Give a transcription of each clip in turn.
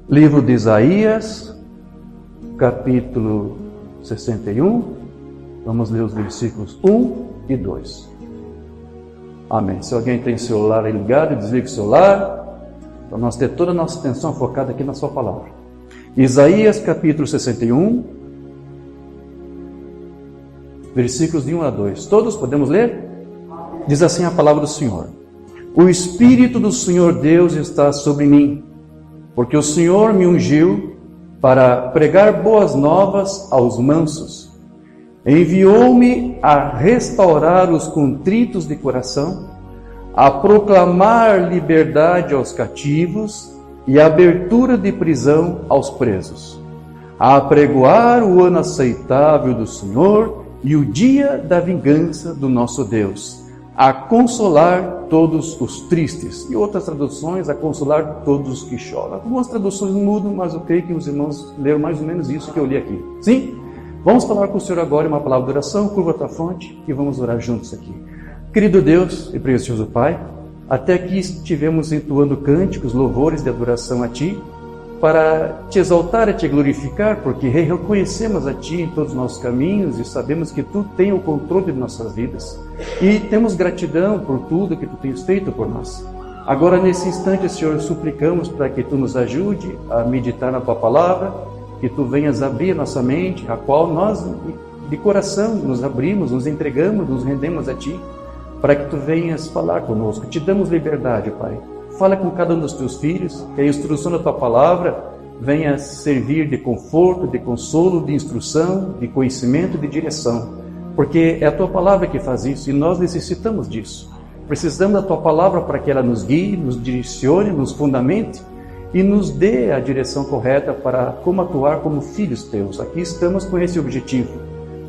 Livro de Isaías, capítulo 61. Vamos ler os versículos 1 e 2. Amém. Se alguém tem celular ligado, desligue o celular, para nós ter toda a nossa atenção focada aqui na sua palavra. Isaías, capítulo 61, versículos de 1 a 2. Todos podemos ler? Diz assim a palavra do Senhor: O Espírito do Senhor Deus está sobre mim, porque o Senhor me ungiu para pregar boas novas aos mansos. Enviou-me a restaurar os contritos de coração, a proclamar liberdade aos cativos e abertura de prisão aos presos, a apregoar o ano aceitável do Senhor e o dia da vingança do nosso Deus, a consolar todos os tristes. E outras traduções, a consolar todos os que choram. Algumas traduções mudam, mas eu creio que os irmãos leram mais ou menos isso que eu li aqui. Sim? Vamos falar com o Senhor agora em uma palavra de oração, curva a tua fronte e vamos orar juntos aqui. Querido Deus e precioso Pai, até aqui estivemos entoando cânticos, louvores de adoração a Ti, para Te exaltar e Te glorificar, porque reconhecemos a Ti em todos os nossos caminhos e sabemos que Tu tens o controle de nossas vidas. E temos gratidão por tudo que Tu tens feito por nós. Agora, nesse instante, Senhor, suplicamos para que Tu nos ajude a meditar na Tua palavra, que Tu venhas abrir a nossa mente, a qual nós, de coração, nos abrimos, nos entregamos, nos rendemos a Ti, para que Tu venhas falar conosco. Te damos liberdade, Pai. Fala com cada um dos Teus filhos, que a instrução da Tua palavra venha servir de conforto, de consolo, de instrução, de conhecimento, de direção. Porque é a Tua palavra que faz isso e nós necessitamos disso. Precisamos da Tua palavra para que ela nos guie, nos direcione, nos fundamente e nos dê a direção correta para como atuar como filhos Teus. Aqui estamos com esse objetivo,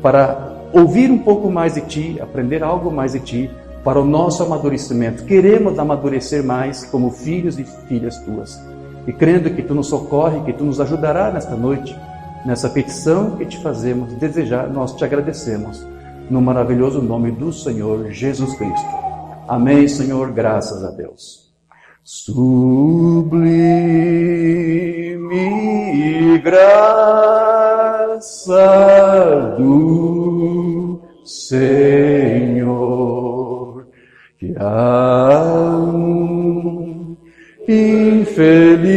para ouvir um pouco mais de Ti, aprender algo mais de Ti, para o nosso amadurecimento. Queremos amadurecer mais como filhos e filhas Tuas. E crendo que Tu nos socorre, que Tu nos ajudará nesta noite, nessa petição que Te fazemos desejar, nós Te agradecemos. No maravilhoso nome do Senhor Jesus Cristo. Amém, Senhor, graças a Deus. Sublime graça do Senhor, que a um infeliz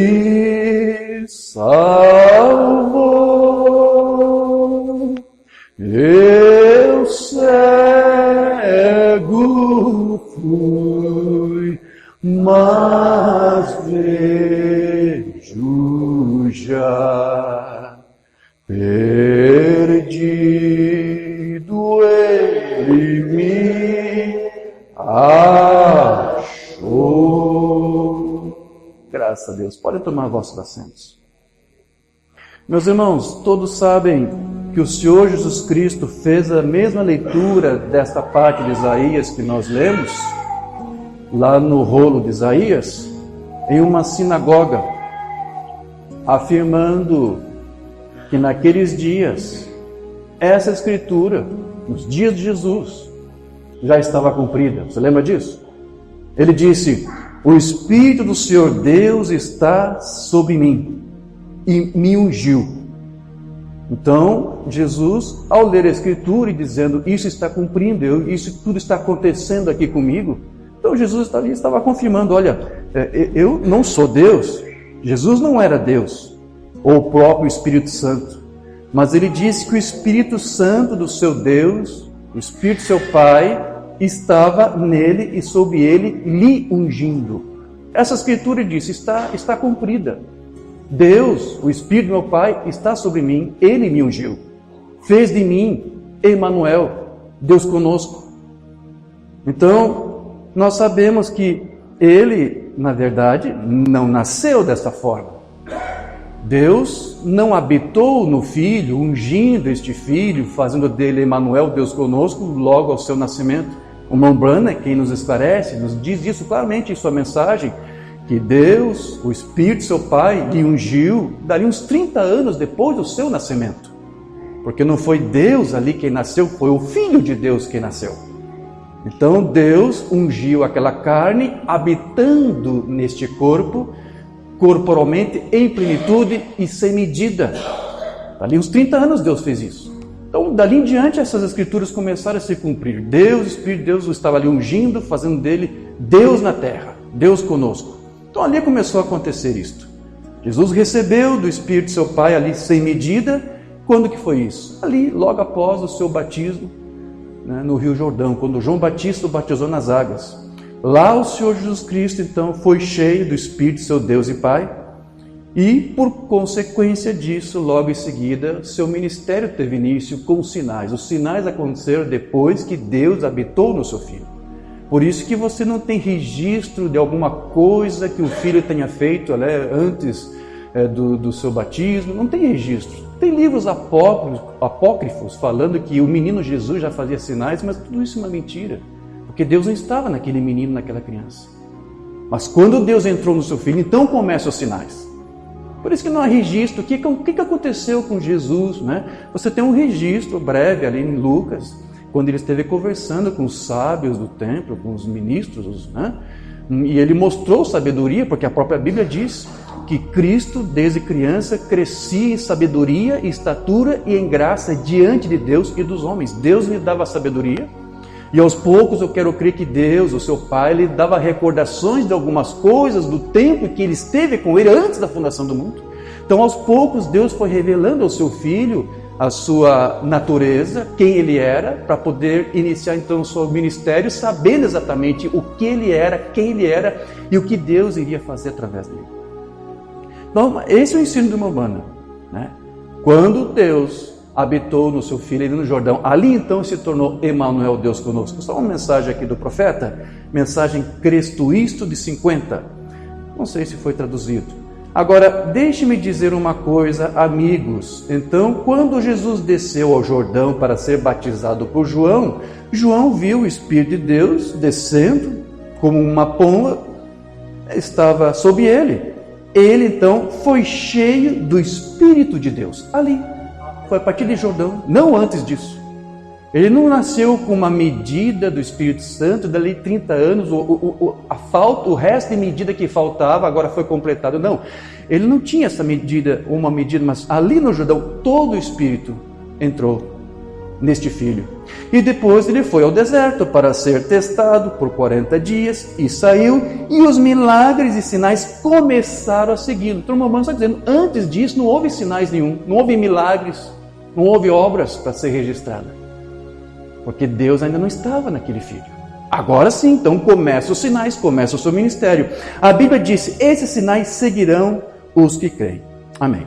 salvou. Eu cego fui, mas vejo já. Perdido ele me achou. Graças a Deus. Podem tomar vossos assentos. Meus irmãos, todos sabem que o Senhor Jesus Cristo fez a mesma leitura desta parte de Isaías que nós lemos, lá no rolo de Isaías, em uma sinagoga, afirmando que naqueles dias, essa escritura, nos dias de Jesus, já estava cumprida. Você lembra disso? Ele disse: o Espírito do Senhor Deus está sobre mim e me ungiu. Então, Jesus, ao ler a Escritura e dizendo, isso está cumprindo, isso tudo está acontecendo aqui comigo, então Jesus ali estava confirmando, olha, eu não sou Deus, Jesus não era Deus, ou o próprio Espírito Santo, mas ele disse que o Espírito Santo do seu Deus, o Espírito do seu Pai, estava nele e sobre ele lhe ungindo. Essa Escritura disse, está cumprida. Deus, o Espírito do meu Pai, está sobre mim, Ele me ungiu. Fez de mim Emanuel, Deus conosco. Então, nós sabemos que Ele, na verdade, não nasceu desta forma. Deus não habitou no Filho, ungindo este Filho, fazendo dele Emanuel, Deus conosco, logo ao seu nascimento. O irmão Branham, quem nos esclarece, nos diz isso claramente em sua mensagem, que Deus, o Espírito, seu Pai, lhe ungiu, dali uns 30 anos depois do seu nascimento. Porque não foi Deus ali quem nasceu, foi o Filho de Deus quem nasceu. Então Deus ungiu aquela carne, habitando neste corpo, corporalmente, em plenitude e sem medida. Ali uns 30 anos Deus fez isso. Então, dali em diante, essas escrituras começaram a se cumprir. Deus, o Espírito de Deus, o estava ali ungindo, fazendo dele Deus na terra, Deus conosco. Então, ali começou a acontecer isto. Jesus recebeu do Espírito de seu Pai ali sem medida. Quando que foi isso? Ali, logo após o seu batismo, né, no Rio Jordão, quando João Batista o batizou nas águas. Lá o Senhor Jesus Cristo, então, foi cheio do Espírito de seu Deus e Pai, e, por consequência disso, logo em seguida, seu ministério teve início com sinais. Os sinais aconteceram depois que Deus habitou no seu Filho. Por isso que você não tem registro de alguma coisa que o Filho tenha feito, né, antes do seu batismo, não tem registro. Tem livros apócrifos falando que o menino Jesus já fazia sinais, mas tudo isso é uma mentira. Porque Deus não estava naquele menino, naquela criança. Mas quando Deus entrou no seu Filho, então começam os sinais. Por isso que não há registro. O que aconteceu com Jesus? Né? Você tem um registro breve ali em Lucas, quando ele esteve conversando com os sábios do templo, com os ministros, né? E ele mostrou sabedoria, porque a própria Bíblia diz que Cristo, desde criança, crescia em sabedoria, em estatura e em graça diante de Deus e dos homens. Deus lhe dava sabedoria. E aos poucos eu quero crer que Deus, o seu Pai, lhe dava recordações de algumas coisas do tempo que ele esteve com ele antes da fundação do mundo. Então aos poucos Deus foi revelando ao seu Filho a sua natureza, quem ele era, para poder iniciar então o seu ministério, sabendo exatamente o que ele era, quem ele era e o que Deus iria fazer através dele. Então esse é o ensino de uma humana, né? Quando Deus habitou no seu Filho ali no Jordão, ali então se tornou Emanuel, Deus conosco. Só uma mensagem aqui do profeta, mensagem Cristo Isto de 50, não sei se foi traduzido. Agora, deixe-me dizer uma coisa, amigos. Então, quando Jesus desceu ao Jordão para ser batizado por João, João viu o Espírito de Deus descendo como uma pomba, estava sobre ele. Ele então foi cheio do Espírito de Deus, ali. Foi a partir de Jordão, não antes disso. Ele não nasceu com uma medida do Espírito Santo, dali 30 anos, o resto de medida que faltava agora foi completado. Não, ele não tinha essa medida, uma medida, mas ali no Jordão todo o Espírito entrou neste filho. E depois ele foi ao deserto para ser testado por 40 dias e saiu, e os milagres e sinais começaram a segui-lo. Então o irmão está dizendo, antes disso não houve sinais nenhum, não houve milagres, não houve obras para ser registrada. Porque Deus ainda não estava naquele filho. Agora sim, então começam os sinais, começa o seu ministério. A Bíblia disse, esses sinais seguirão os que creem. Amém.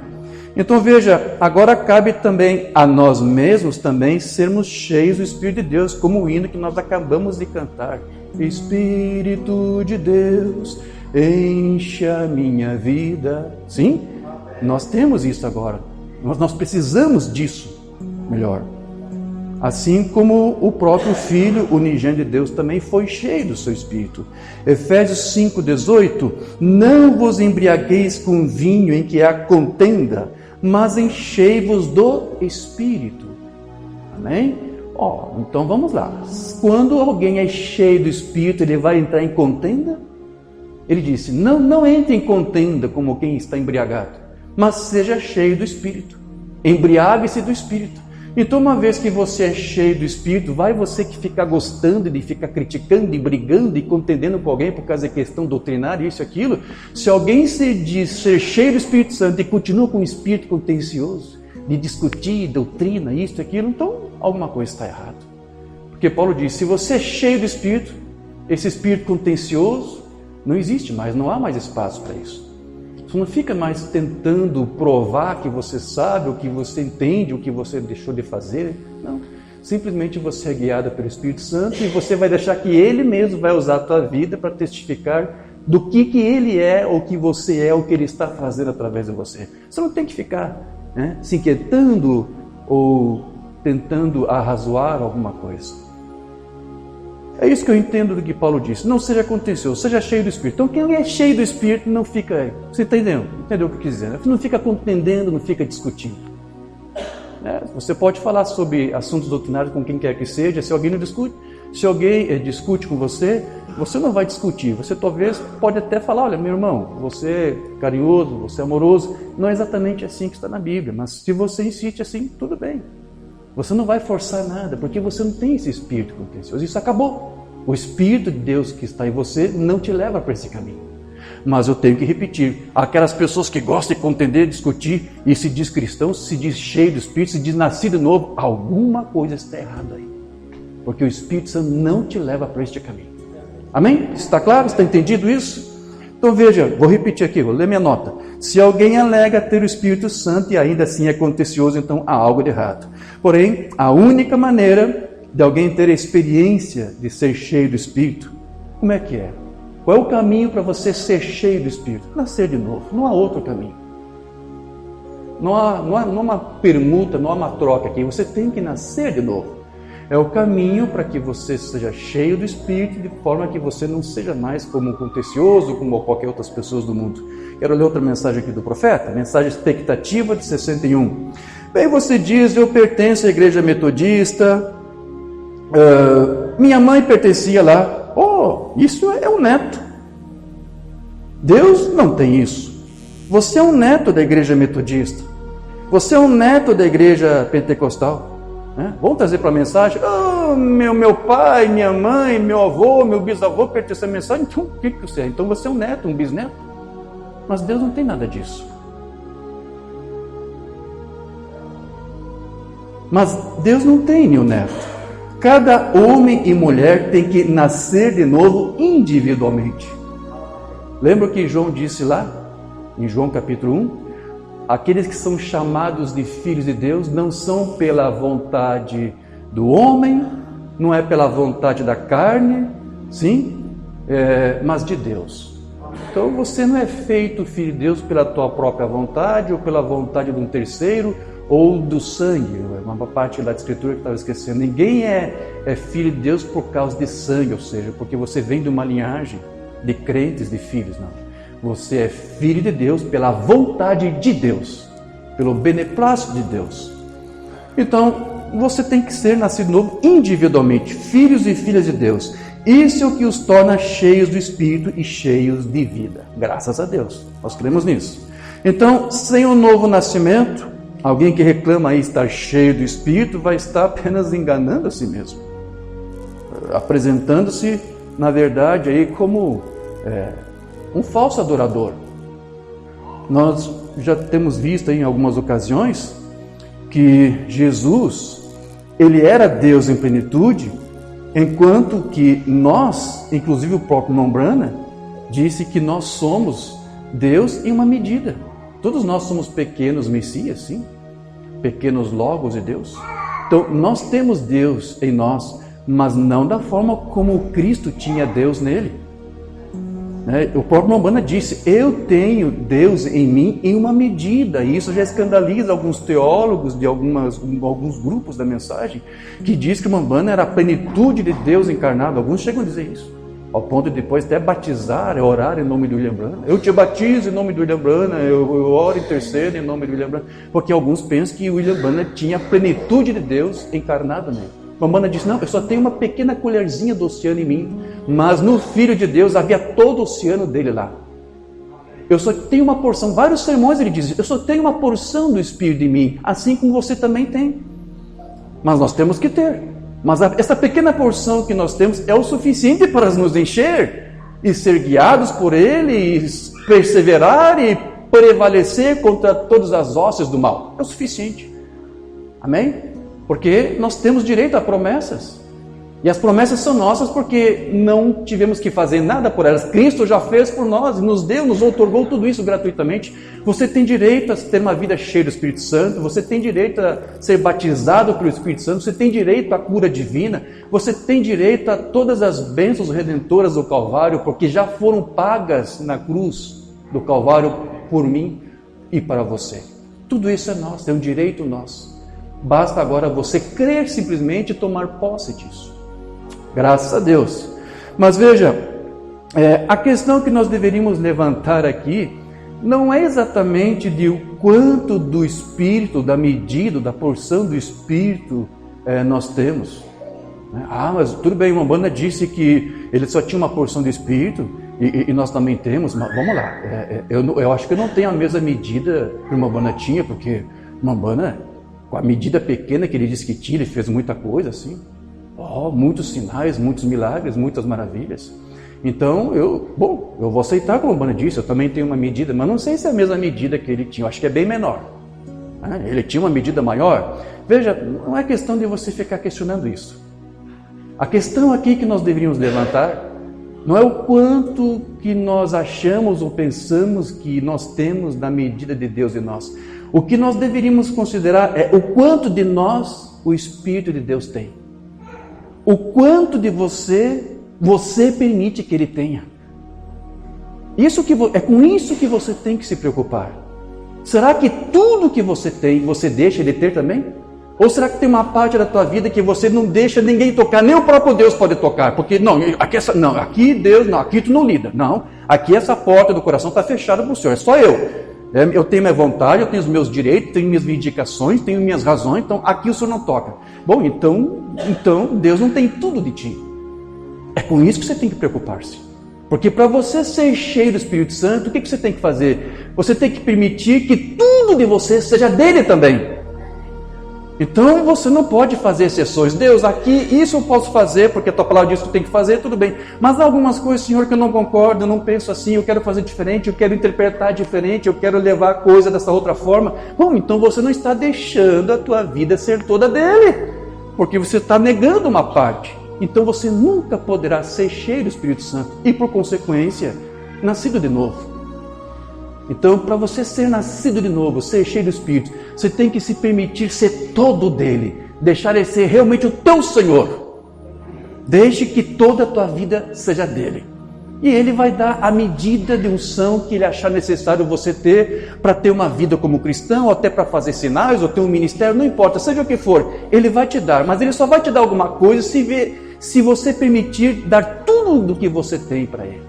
Então veja, agora cabe também a nós mesmos também sermos cheios do Espírito de Deus, como o hino que nós acabamos de cantar. Espírito de Deus, enche a minha vida. Sim, nós temos isso agora. Nós precisamos disso melhor. Assim como o próprio Filho unigênito de Deus também foi cheio do seu Espírito. Efésios 5,18, não vos embriagueis com vinho em que há contenda, mas enchei-vos do Espírito. Amém? Então vamos lá. Quando alguém é cheio do Espírito, ele vai entrar em contenda? Ele disse, não entre em contenda como quem está embriagado, mas seja cheio do Espírito. Embriague-se do Espírito. Então, uma vez que você é cheio do Espírito, vai você que ficar gostando de ficar criticando e brigando e contendendo com alguém por causa da questão doutrinária, isso e aquilo. Se alguém se diz ser cheio do Espírito Santo e continua com um espírito contencioso, de discutir doutrina, isso e aquilo, então alguma coisa está errada. Porque Paulo diz, se você é cheio do Espírito, esse espírito contencioso não existe mais, não há mais espaço para isso. Você não fica mais tentando provar que você sabe, o que você entende, o que você deixou de fazer. Não. Simplesmente você é guiado pelo Espírito Santo e você vai deixar que Ele mesmo vai usar a tua vida para testificar do que Ele é, ou que você é, o que Ele está fazendo através de você. Você não tem que ficar se inquietando ou tentando arrazoar alguma coisa. É isso que eu entendo do que Paulo disse. Não seja contencioso, seja cheio do Espírito. Então quem é cheio do Espírito não fica... Você está entendendo? Entendeu o que eu quis dizer? Não fica contendendo, não fica discutindo. Você pode falar sobre assuntos doutrinários com quem quer que seja. Se alguém não discute, se alguém discute com você, você não vai discutir, você talvez pode até falar, olha, meu irmão, você é carinhoso, você é amoroso, não é exatamente assim que está na Bíblia, mas se você insiste assim, tudo bem. Você não vai forçar nada, porque você não tem esse espírito contencioso, isso acabou. O Espírito de Deus que está em você não te leva para esse caminho. Mas eu tenho que repetir, aquelas pessoas que gostam de contender, discutir, e se diz cristão, se diz cheio do Espírito, se diz nascido de novo, alguma coisa está errada aí. Porque o Espírito Santo não te leva para este caminho. Amém? Está claro? Está entendido isso? Então veja, vou repetir aqui, vou ler minha nota. Se alguém alega ter o Espírito Santo e ainda assim é contencioso, então há algo de errado. Porém, a única maneira de alguém ter a experiência de ser cheio do Espírito, como é que é? Qual é o caminho para você ser cheio do Espírito? Nascer de novo, não há outro caminho. Não há uma permuta, não há uma troca aqui, você tem que nascer de novo. É o caminho para que você seja cheio do Espírito, de forma que você não seja mais como um contencioso, como qualquer outras pessoas do mundo. Quero ler outra mensagem aqui do profeta, mensagem expectativa de 61. Bem, você diz, eu pertenço à igreja metodista, minha mãe pertencia lá. Oh, isso é um neto. Deus não tem isso. Você é um neto da igreja metodista. Você é um neto da igreja pentecostal. Vamos trazer para a mensagem, meu pai, minha mãe, meu avô, meu bisavô pertencem à mensagem, então o que você é? Então você é um neto, um bisneto. Mas Deus não tem nada disso. Mas Deus não tem nenhum neto. Cada homem e mulher tem que nascer de novo individualmente. Lembra o que João disse lá, em João capítulo 1? Aqueles que são chamados de filhos de Deus não são pela vontade do homem, não é pela vontade da carne, sim, mas de Deus. Então você não é feito filho de Deus pela tua própria vontade ou pela vontade de um terceiro ou do sangue. Uma parte lá da escritura que estava esquecendo. Ninguém é filho de Deus por causa de sangue, ou seja, porque você vem de uma linhagem de crentes, de filhos, não. Você é filho de Deus pela vontade de Deus, pelo beneplácito de Deus. Então, você tem que ser nascido novo individualmente, filhos e filhas de Deus. Isso é o que os torna cheios do Espírito e cheios de vida. Graças a Deus, nós cremos nisso. Então, sem o novo nascimento, alguém que reclama aí estar cheio do Espírito vai estar apenas enganando a si mesmo, apresentando-se, na verdade, aí como um falso adorador. Nós já temos visto aí em algumas ocasiões que Jesus, ele era Deus em plenitude, enquanto que nós, inclusive o próprio Mombrana, disse que nós somos Deus em uma medida. Todos nós somos pequenos Messias, sim, pequenos logos de Deus. Então nós temos Deus em nós, mas não da forma como Cristo tinha Deus nele. O próprio Mombrana disse, eu tenho Deus em mim em uma medida, e isso já escandaliza alguns teólogos de alguns grupos da mensagem, que diz que o Mombrana era a plenitude de Deus encarnado. Alguns chegam a dizer isso, ao ponto de depois até batizar, orar em nome de William Branham. Eu te batizo em nome de William Branham, eu oro e intercedo em nome de William Branham, porque alguns pensam que William Branham tinha a plenitude de Deus encarnada nele. Mombrana disse, não, eu só tenho uma pequena colherzinha do oceano em mim, mas no Filho de Deus havia todo o oceano dele lá. Eu só tenho uma porção, vários sermões ele diz, eu só tenho uma porção do Espírito em mim, assim como você também tem. Mas nós temos que ter. Mas essa pequena porção que nós temos é o suficiente para nos encher e ser guiados por Ele, e perseverar e prevalecer contra todas as hostes do mal. É o suficiente. Amém? Porque nós temos direito a promessas. E as promessas são nossas porque não tivemos que fazer nada por elas. Cristo já fez por nós, nos deu, nos outorgou tudo isso gratuitamente. Você tem direito a ter uma vida cheia do Espírito Santo, você tem direito a ser batizado pelo Espírito Santo, você tem direito à cura divina, você tem direito a todas as bênçãos redentoras do Calvário, porque já foram pagas na cruz do Calvário por mim e para você. Tudo isso é nosso, é um direito nosso. Basta agora você crer simplesmente e tomar posse disso. Graças a Deus. Mas veja, a questão que nós deveríamos levantar aqui não é exatamente de o quanto do Espírito, da medida, da porção do Espírito nós temos. Mas tudo bem, uma banda disse que ele só tinha uma porção do Espírito, e nós também temos, mas vamos lá, eu acho que eu não tenho a mesma medida que o Mambana tinha, porque o Mambana, com a medida pequena que ele disse que tinha, ele fez muita coisa assim, muitos sinais, muitos milagres, muitas maravilhas. Então, eu vou aceitar como o Mambana disse, eu também tenho uma medida, mas não sei se é a mesma medida que ele tinha, eu acho que é bem menor. Ele tinha uma medida maior. Veja, não é questão de você ficar questionando isso. A questão aqui que nós deveríamos levantar não é o quanto que nós achamos ou pensamos que nós temos da medida de Deus em nós. O que nós deveríamos considerar é o quanto de nós o Espírito de Deus tem. O quanto de você permite que Ele tenha. É com isso que você tem que se preocupar. Será que tudo que você tem, você deixa Ele ter também? Ou será que tem uma parte da tua vida que você não deixa ninguém tocar, nem o próprio Deus pode tocar? Porque, aqui Deus, aqui tu não lida. Não, aqui essa porta do coração está fechada para o Senhor, é só eu. Eu tenho minha vontade, eu tenho os meus direitos, tenho minhas vindicações, tenho minhas razões, então aqui o Senhor não toca. Bom, então Deus não tem tudo de ti. É com isso que você tem que preocupar-se. Porque para você ser cheio do Espírito Santo, o que você tem que fazer? Você tem que permitir que tudo de você seja dele também. Então você não pode fazer exceções. Deus, aqui isso eu posso fazer, porque a tua palavra diz que eu tenho que fazer, tudo bem. Mas há algumas coisas, Senhor, que eu não concordo, eu não penso assim, eu quero fazer diferente, eu quero interpretar diferente, eu quero levar a coisa dessa outra forma. Bom, então você não está deixando a tua vida ser toda dele, porque você está negando uma parte. Então você nunca poderá ser cheio do Espírito Santo e, por consequência, nascido de novo. Então, para você ser nascido de novo, ser cheio do Espírito, você tem que se permitir ser todo dele, deixar ele ser realmente o teu Senhor. Deixe que toda a tua vida seja dele. E ele vai dar a medida de unção que ele achar necessário você ter para ter uma vida como cristão, ou até para fazer sinais, ou ter um ministério, não importa, seja o que for, ele vai te dar, mas ele só vai te dar alguma coisa se você permitir dar tudo o que você tem para ele.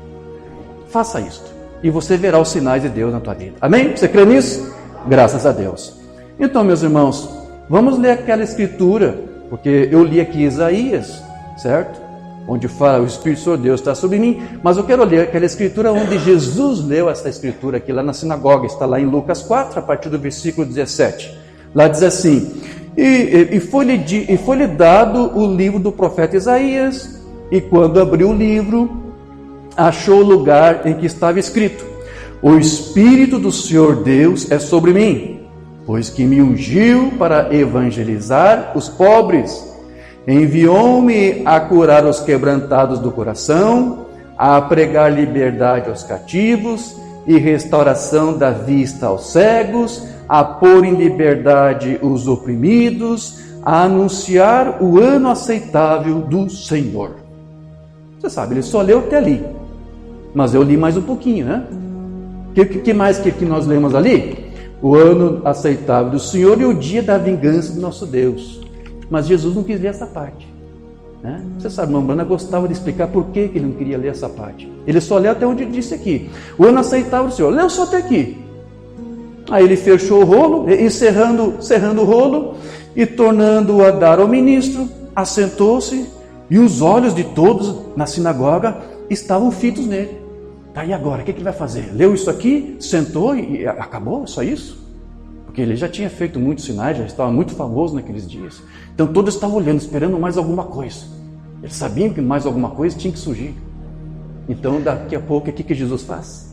Faça isto. E você verá os sinais de Deus na tua vida. Amém? Você crê nisso? Graças a Deus. Então, meus irmãos, vamos ler aquela escritura, porque eu li aqui Isaías, certo? Onde fala, o Espírito do Senhor Deus está sobre mim, mas eu quero ler aquela escritura onde Jesus leu essa escritura aqui, lá na sinagoga, está lá em Lucas 4, a partir do versículo 17. Lá diz assim, e foi-lhe dado o livro do profeta Isaías, e quando abriu o livro, achou o lugar em que estava escrito, o Espírito do Senhor Deus é sobre mim, pois que me ungiu para evangelizar os pobres, enviou-me a curar os quebrantados do coração, a pregar liberdade aos cativos e restauração da vista aos cegos, a pôr em liberdade os oprimidos, a anunciar o ano aceitável do Senhor. Você sabe, ele só leu até ali, mas eu li mais um pouquinho, né? O que mais que nós lemos ali? O ano aceitável do Senhor e o dia da vingança do nosso Deus. Mas Jesus não quis ler essa parte, né? Você sabe, Mambana gostava de explicar por que ele não queria ler essa parte. Ele só leu até onde disse aqui. O ano aceitável do Senhor. Leu só até aqui. Aí ele fechou o rolo, e cerrando o rolo, e tornando-o a dar ao ministro, assentou-se, e os olhos de todos na sinagoga estavam fitos nele. Tá, e agora? O que ele vai fazer? Leu isso aqui, sentou e acabou? Só isso? Porque ele já tinha feito muitos sinais, já estava muito famoso naqueles dias. Então todos estavam olhando, esperando mais alguma coisa. Eles sabiam que mais alguma coisa tinha que surgir. Então daqui a pouco, o que Jesus faz?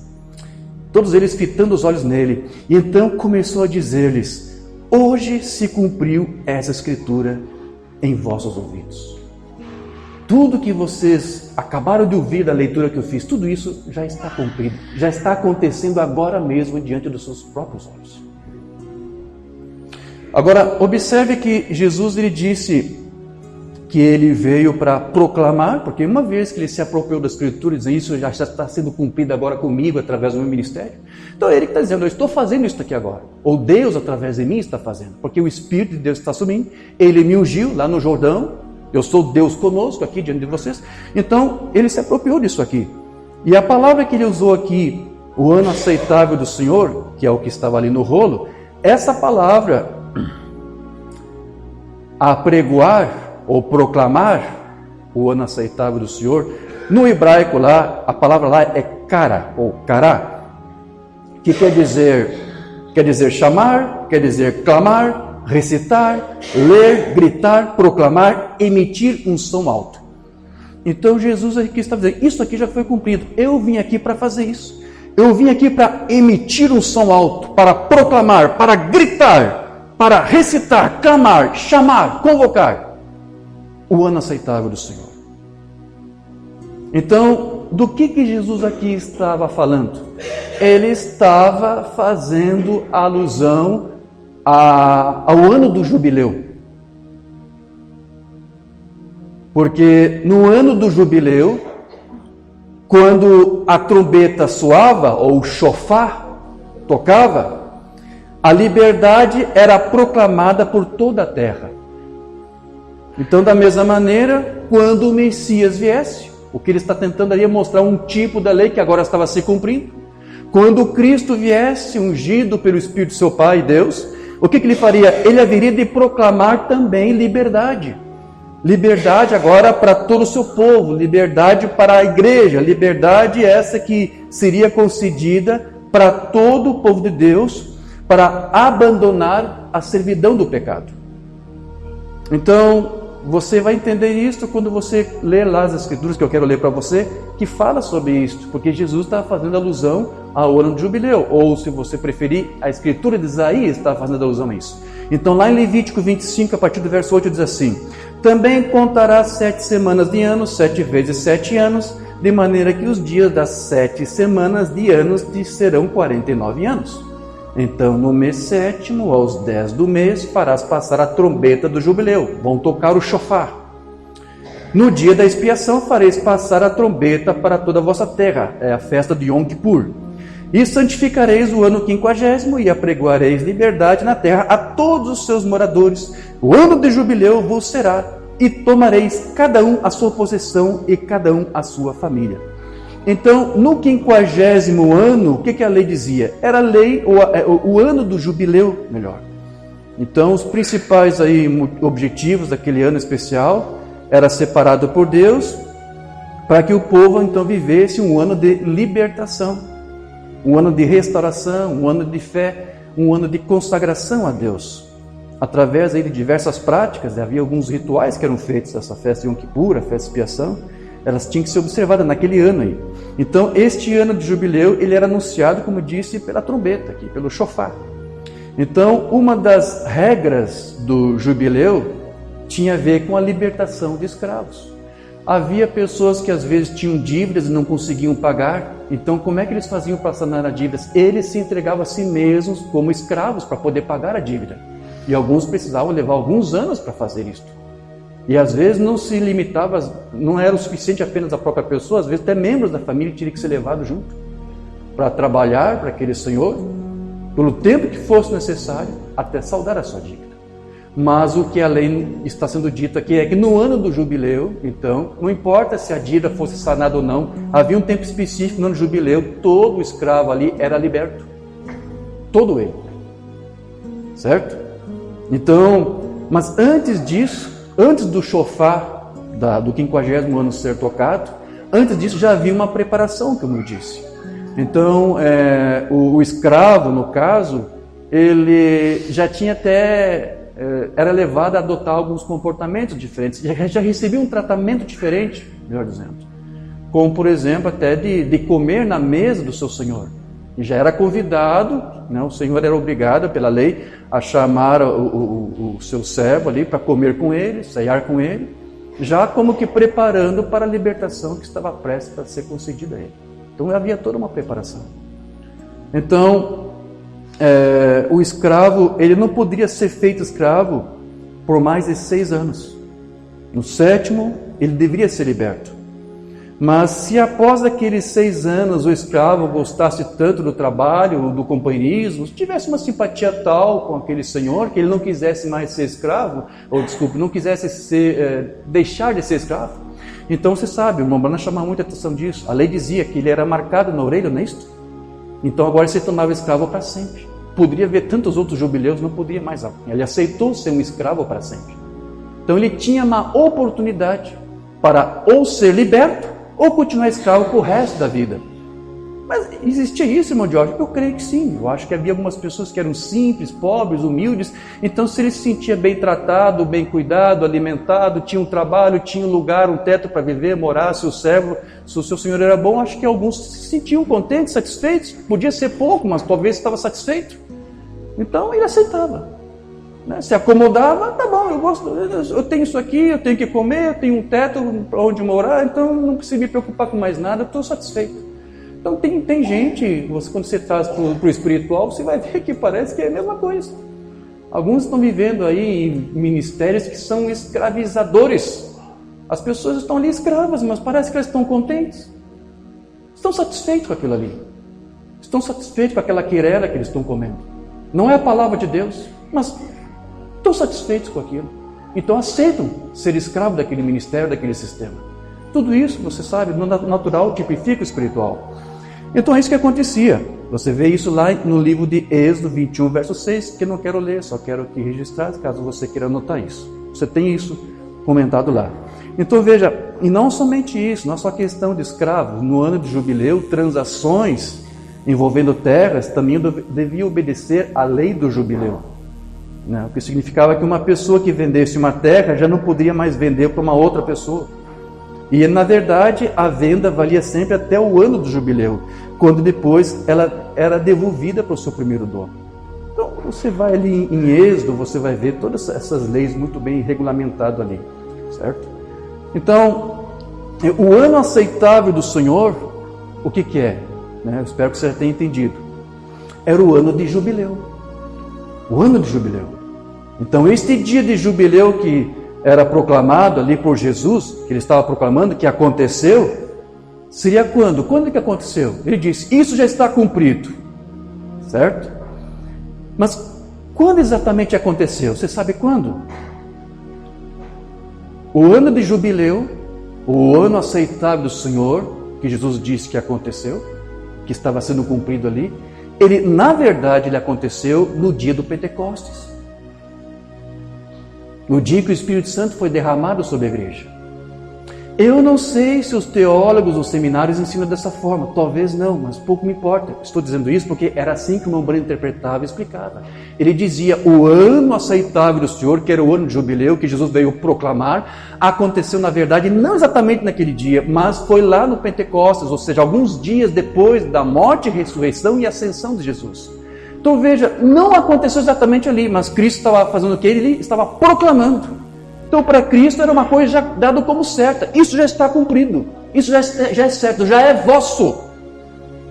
Todos eles fitando os olhos nele. E então começou a dizer-lhes, hoje se cumpriu essa escritura em vossos ouvidos. Tudo que vocês acabaram de ouvir da leitura que eu fiz, tudo isso já está cumprido, já está acontecendo agora mesmo diante dos seus próprios olhos. Agora, observe que Jesus ele disse que ele veio para proclamar, porque uma vez que ele se apropriou da Escritura, dizendo isso já está sendo cumprido agora comigo, através do meu ministério. Então ele que está dizendo, eu estou fazendo isso aqui agora. Ou Deus, através de mim, está fazendo. Porque o Espírito de Deus está sobre mim, ele me ungiu lá no Jordão, eu sou Deus conosco aqui diante de vocês. Então, ele se apropriou disso aqui. E a palavra que ele usou aqui, o ano aceitável do Senhor, que é o que estava ali no rolo, essa palavra, apregoar ou proclamar o ano aceitável do Senhor, No hebraico lá, a palavra lá é kara, ou kará, que quer dizer chamar, quer dizer clamar, recitar, ler, gritar, proclamar, emitir um som alto. Então Jesus aqui está dizendo, isso aqui já foi cumprido, eu vim aqui para fazer isso. Eu vim aqui para emitir um som alto, para proclamar, para gritar, para recitar, clamar, chamar, convocar o ano aceitável do Senhor. Então, do que Jesus aqui estava falando? Ele estava fazendo alusão ao ano do jubileu. Porque no ano do jubileu, quando a trombeta soava, ou o shofar tocava, a liberdade era proclamada por toda a terra. Então, da mesma maneira, quando o Messias viesse, o que ele está tentando ali é mostrar um tipo da lei que agora estava se cumprindo. Quando Cristo viesse, ungido pelo Espírito do seu Pai, Deus, o que ele faria? Ele haveria de proclamar também liberdade. Liberdade agora para todo o seu povo, liberdade para a igreja, liberdade essa que seria concedida para todo o povo de Deus, para abandonar a servidão do pecado. Então, você vai entender isso quando você ler lá as Escrituras, que eu quero ler para você, que fala sobre isso, porque Jesus está fazendo alusão ao ano de jubileu, ou se você preferir, a Escritura de Isaías está fazendo alusão a isso. Então, lá em Levítico 25, a partir do verso 8, diz assim: também contará 7 semanas de anos, 7 vezes 7 anos, de maneira que os dias das 7 semanas de anos te serão 49 anos. Então, no mês 7º, aos 10 do mês, farás passar a trombeta do jubileu. Vão tocar o shofar. No dia da expiação, fareis passar a trombeta para toda a vossa terra. É a festa de Yom Kippur. E santificareis o ano 50º e apregoareis liberdade na terra a todos os seus moradores. O ano de jubileu vos será, e tomareis cada um a sua possessão e cada um a sua família. Então, no 50º ano, o que a lei dizia? Era a lei, o ano do jubileu, melhor. Então, os principais objetivos daquele ano especial era separado por Deus para que o povo então vivesse um ano de libertação, um ano de restauração, um ano de fé, um ano de consagração a Deus. Através de diversas práticas, havia alguns rituais que eram feitos, essa festa de Yom Kippur, a festa de expiação, elas tinham que ser observadas naquele ano aí. Então, este ano de jubileu, ele era anunciado, como disse, pela trombeta aqui, pelo shofar. Então, uma das regras do jubileu tinha a ver com a libertação de escravos. Havia pessoas que às vezes tinham dívidas e não conseguiam pagar. Então, como é que eles faziam para sanar as dívidas? Eles se entregavam a si mesmos como escravos para poder pagar a dívida. E alguns precisavam levar alguns anos para fazer isto. E às vezes não se limitava, não era o suficiente apenas a própria pessoa, às vezes até membros da família teriam que ser levados junto para trabalhar para aquele senhor, pelo tempo que fosse necessário, até saldar a sua dívida. Mas o que a lei está sendo dito aqui é que no ano do jubileu, então, não importa se a dívida fosse sanada ou não, havia um tempo específico no ano do jubileu, todo escravo ali era liberto. Todo ele. Certo? Então, mas antes disso, antes do shofar, do 50º ano ser tocado, antes disso já havia uma preparação, como eu disse. Então, o escravo, no caso, ele já tinha até... era levado a adotar alguns comportamentos diferentes, já recebia um tratamento diferente, melhor dizendo. Como, por exemplo, até de comer na mesa do seu senhor. E já era convidado, né, o senhor era obrigado pela lei a chamar o seu servo ali para comer com ele, ceiar com ele, já como que preparando para a libertação que estava prestes para ser concedida a ele. Então havia toda uma preparação. Então, o escravo, ele não poderia ser feito escravo por mais de 6 anos. No 7º, ele deveria ser liberto. Mas se após aqueles 6 anos o escravo gostasse tanto do trabalho, do companheirismo, tivesse uma simpatia tal com aquele senhor, que ele não quisesse mais ser escravo, não quisesse deixar de ser escravo, então você sabe, o Mombana chamava muita atenção disso. A lei dizia que ele era marcado na orelha, não é isto? Então agora ele se tornava escravo para sempre. Poderia haver tantos outros jubileus, não podia mais. Ele aceitou ser um escravo para sempre. Então ele tinha uma oportunidade para ou ser liberto, ou continuar escravo pro resto da vida. Mas existia isso, irmão Jorge? Eu creio que sim. Eu acho que havia algumas pessoas que eram simples, pobres, humildes. Então, se ele se sentia bem tratado, bem cuidado, alimentado, tinha um trabalho, tinha um lugar, um teto para viver, morar, seu servo, se o seu senhor era bom, acho que alguns se sentiam contentes, satisfeitos. Podia ser pouco, mas talvez estava satisfeito. Então, ele aceitava. Né? Se acomodava, tá bom, eu tenho isso aqui, eu tenho que comer, eu tenho um teto para onde morar, então não preciso me preocupar com mais nada, estou satisfeito. Então tem gente, quando você traz para o espiritual, você vai ver que parece que é a mesma coisa. Alguns estão vivendo aí em ministérios que são escravizadores. As pessoas estão ali escravas, mas parece que elas estão contentes. Estão satisfeitos com aquilo ali. Estão satisfeitos com aquela querela que eles estão comendo. Não é a palavra de Deus, mas estão satisfeitos com aquilo. Então aceitam ser escravo daquele ministério, daquele sistema. Tudo isso, você sabe, no natural tipifica o espiritual. Então é isso que acontecia. Você vê isso lá no livro de Êxodo 21, verso 6, que eu não quero ler, só quero aqui registrar, caso você queira anotar isso. Você tem isso comentado lá. Então veja, e não somente isso, não é só questão de escravos. No ano de jubileu, transações envolvendo terras também deviam obedecer à lei do jubileu. O que significava que uma pessoa que vendesse uma terra já não poderia mais vender para uma outra pessoa. E na verdade a venda valia sempre até o ano do jubileu, quando depois ela era devolvida para o seu primeiro dono. Então você vai ali em Êxodo, você vai ver todas essas leis muito bem regulamentadas ali, certo? Então, o ano aceitável do Senhor, o que é? Eu espero que você já tenha entendido. Era o ano de jubileu. O ano de jubileu. Então este dia de jubileu que era proclamado ali por Jesus, que ele estava proclamando, que aconteceu, seria quando? Quando que aconteceu? Ele disse, isso já está cumprido, certo? Mas quando exatamente aconteceu? Você sabe quando? O ano de jubileu, o ano aceitável do Senhor, que Jesus disse que aconteceu, que estava sendo cumprido ali, ele, na verdade, ele aconteceu no dia do Pentecostes. No dia que o Espírito Santo foi derramado sobre a igreja. Eu não sei se os teólogos, os seminários ensinam dessa forma. Talvez não, mas pouco me importa. Estou dizendo isso porque era assim que o irmão Branham interpretava e explicava. Ele dizia, o ano aceitável do Senhor, que era o ano de jubileu, que Jesus veio proclamar, aconteceu na verdade não exatamente naquele dia, mas foi lá no Pentecostes, ou seja, alguns dias depois da morte, ressurreição e ascensão de Jesus. Então veja, não aconteceu exatamente ali, mas Cristo estava fazendo o que? Ele estava proclamando. Então para Cristo era uma coisa já dada como certa. Isso já está cumprido. Isso já é certo, já é vosso.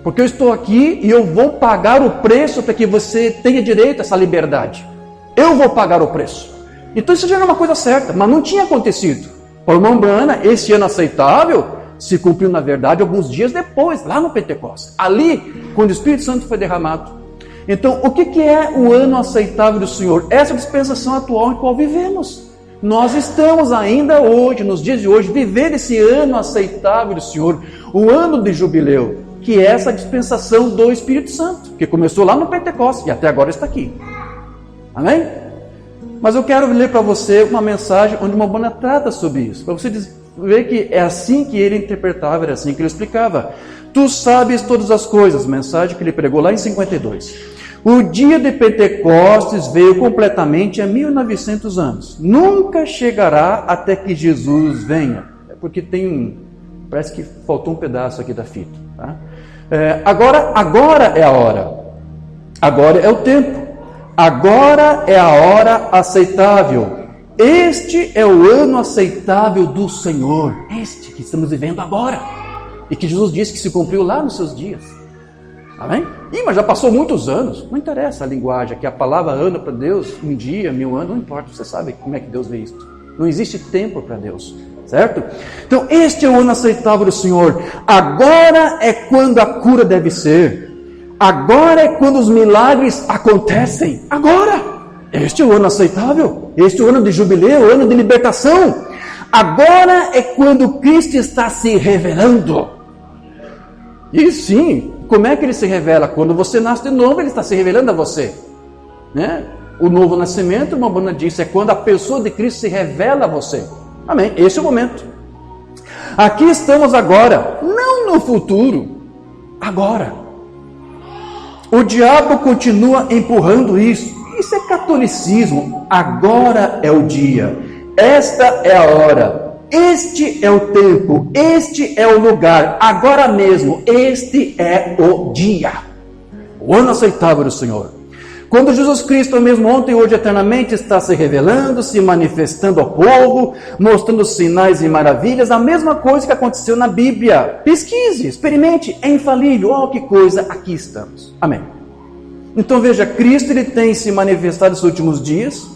Porque eu estou aqui e eu vou pagar o preço para que você tenha direito a essa liberdade. Eu vou pagar o preço. Então isso já era uma coisa certa, mas não tinha acontecido. Para o irmão Branham, esse ano aceitável se cumpriu na verdade alguns dias depois, lá no Pentecostes. Ali, quando o Espírito Santo foi derramado. Então, o que é o ano aceitável do Senhor? Essa dispensação atual em qual vivemos. Nós estamos ainda hoje, nos dias de hoje, vivendo esse ano aceitável do Senhor, o ano de jubileu, que é essa dispensação do Espírito Santo, que começou lá no Pentecostes e até agora está aqui. Amém? Mas eu quero ler para você uma mensagem onde uma Bona trata sobre isso, para você ver que é assim que ele interpretava, era assim que ele explicava. Tu sabes todas as coisas, mensagem que ele pregou lá em 52. O dia de Pentecostes veio completamente há 1900 anos. Nunca chegará até que Jesus venha. É porque parece que faltou um pedaço aqui da fita. Tá? Agora é a hora. Agora é o tempo. Agora é a hora aceitável. Este é o ano aceitável do Senhor. Este que estamos vivendo agora. E que Jesus disse que se cumpriu lá nos seus dias. Amém? Mas já passou muitos anos. Não interessa a linguagem, que a palavra ano para Deus, um dia, 1000 anos, não importa. Você sabe como é que Deus vê isso. Não existe tempo para Deus. Certo? Então, este é o ano aceitável do Senhor. Agora é quando a cura deve ser. Agora é quando os milagres acontecem. Agora! Este é o ano aceitável. Este é o ano de jubileu, o ano de libertação. Agora é quando Cristo está se revelando. E sim, como é que ele se revela? Quando você nasce de novo, ele está se revelando a você. Né? O novo nascimento, uma Bona disse, é quando a pessoa de Cristo se revela a você. Amém? Esse é o momento. Aqui estamos agora, não no futuro, agora. O diabo continua empurrando isso. Isso é catolicismo. Agora é o dia. Esta é a hora. Este é o tempo. Este é o lugar. Agora mesmo. Este é o dia. O ano aceitável do Senhor. Quando Jesus Cristo, mesmo ontem e hoje eternamente, está se revelando, se manifestando ao povo, mostrando sinais e maravilhas, a mesma coisa que aconteceu na Bíblia. Pesquise, experimente, é infalível. Oh, que coisa, aqui estamos. Amém. Então veja, Cristo ele tem se manifestado nos últimos dias,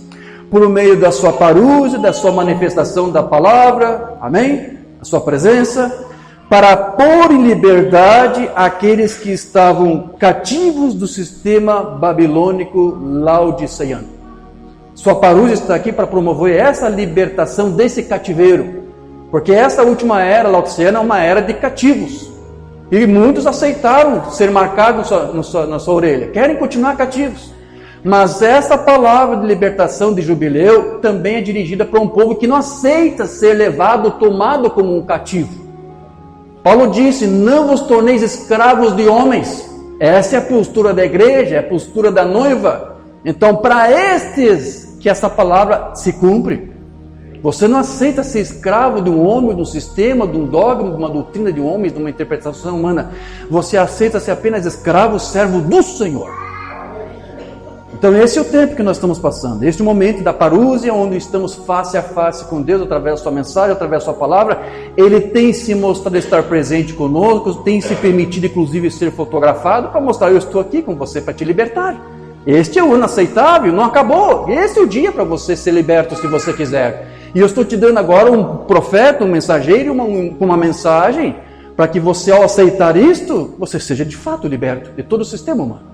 por meio da sua parúzia, da sua manifestação da palavra, amém? A sua presença, para pôr em liberdade aqueles que estavam cativos do sistema babilônico laodiceiano. Sua parúzia está aqui para promover essa libertação desse cativeiro, porque essa última era laodiceana é uma era de cativos. E muitos aceitaram ser marcados na sua orelha, querem continuar cativos. Mas essa palavra de libertação de jubileu também é dirigida para um povo que não aceita ser levado, tomado como um cativo. Paulo disse, não vos torneis escravos de homens. Essa é a postura da igreja, é a postura da noiva. Então, para estes que essa palavra se cumpre, você não aceita ser escravo de um homem, de um sistema, de um dogma, de uma doutrina de homens, de uma interpretação humana. Você aceita ser apenas escravo, servo do Senhor. Então esse é o tempo que nós estamos passando. Este momento da parúzia, onde estamos face a face com Deus, através da sua mensagem, através da sua palavra. Ele tem se mostrado estar presente conosco, tem se permitido inclusive ser fotografado, para mostrar, eu estou aqui com você para te libertar. Este é o ano aceitável, não acabou. Esse é o dia para você ser liberto, se você quiser. E eu estou te dando agora um profeta, um mensageiro, uma mensagem, para que você, ao aceitar isto, você seja de fato liberto de todo o sistema humano.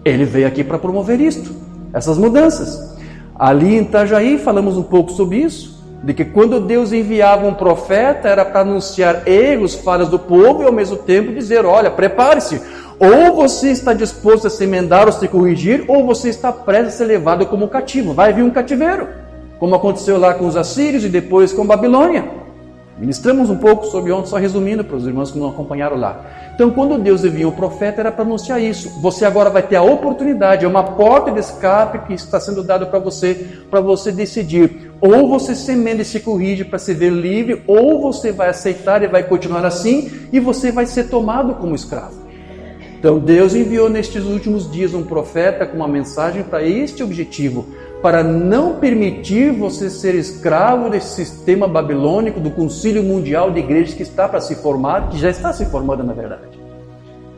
Ele veio aqui para promover isto, essas mudanças. Ali em Itajaí falamos um pouco sobre isso, de que quando Deus enviava um profeta, era para anunciar erros, falhas do povo, e ao mesmo tempo dizer, olha, prepare-se, ou você está disposto a se emendar ou se corrigir, ou você está prestes a ser levado como cativo, vai vir um cativeiro. Como aconteceu lá com os assírios e depois com a Babilônia. Ministramos um pouco sobre ontem, só resumindo para os irmãos que não acompanharam lá. Então, quando Deus enviou o profeta, era para anunciar isso. Você agora vai ter a oportunidade, é uma porta de escape que está sendo dada para você decidir. Ou você se emenda e se corrige para se ver livre, ou você vai aceitar e vai continuar assim, e você vai ser tomado como escravo. Então, Deus enviou nestes últimos dias um profeta com uma mensagem para este objetivo, para não permitir você ser escravo desse sistema babilônico, do concílio mundial de igrejas que está para se formar, que já está se formando na verdade.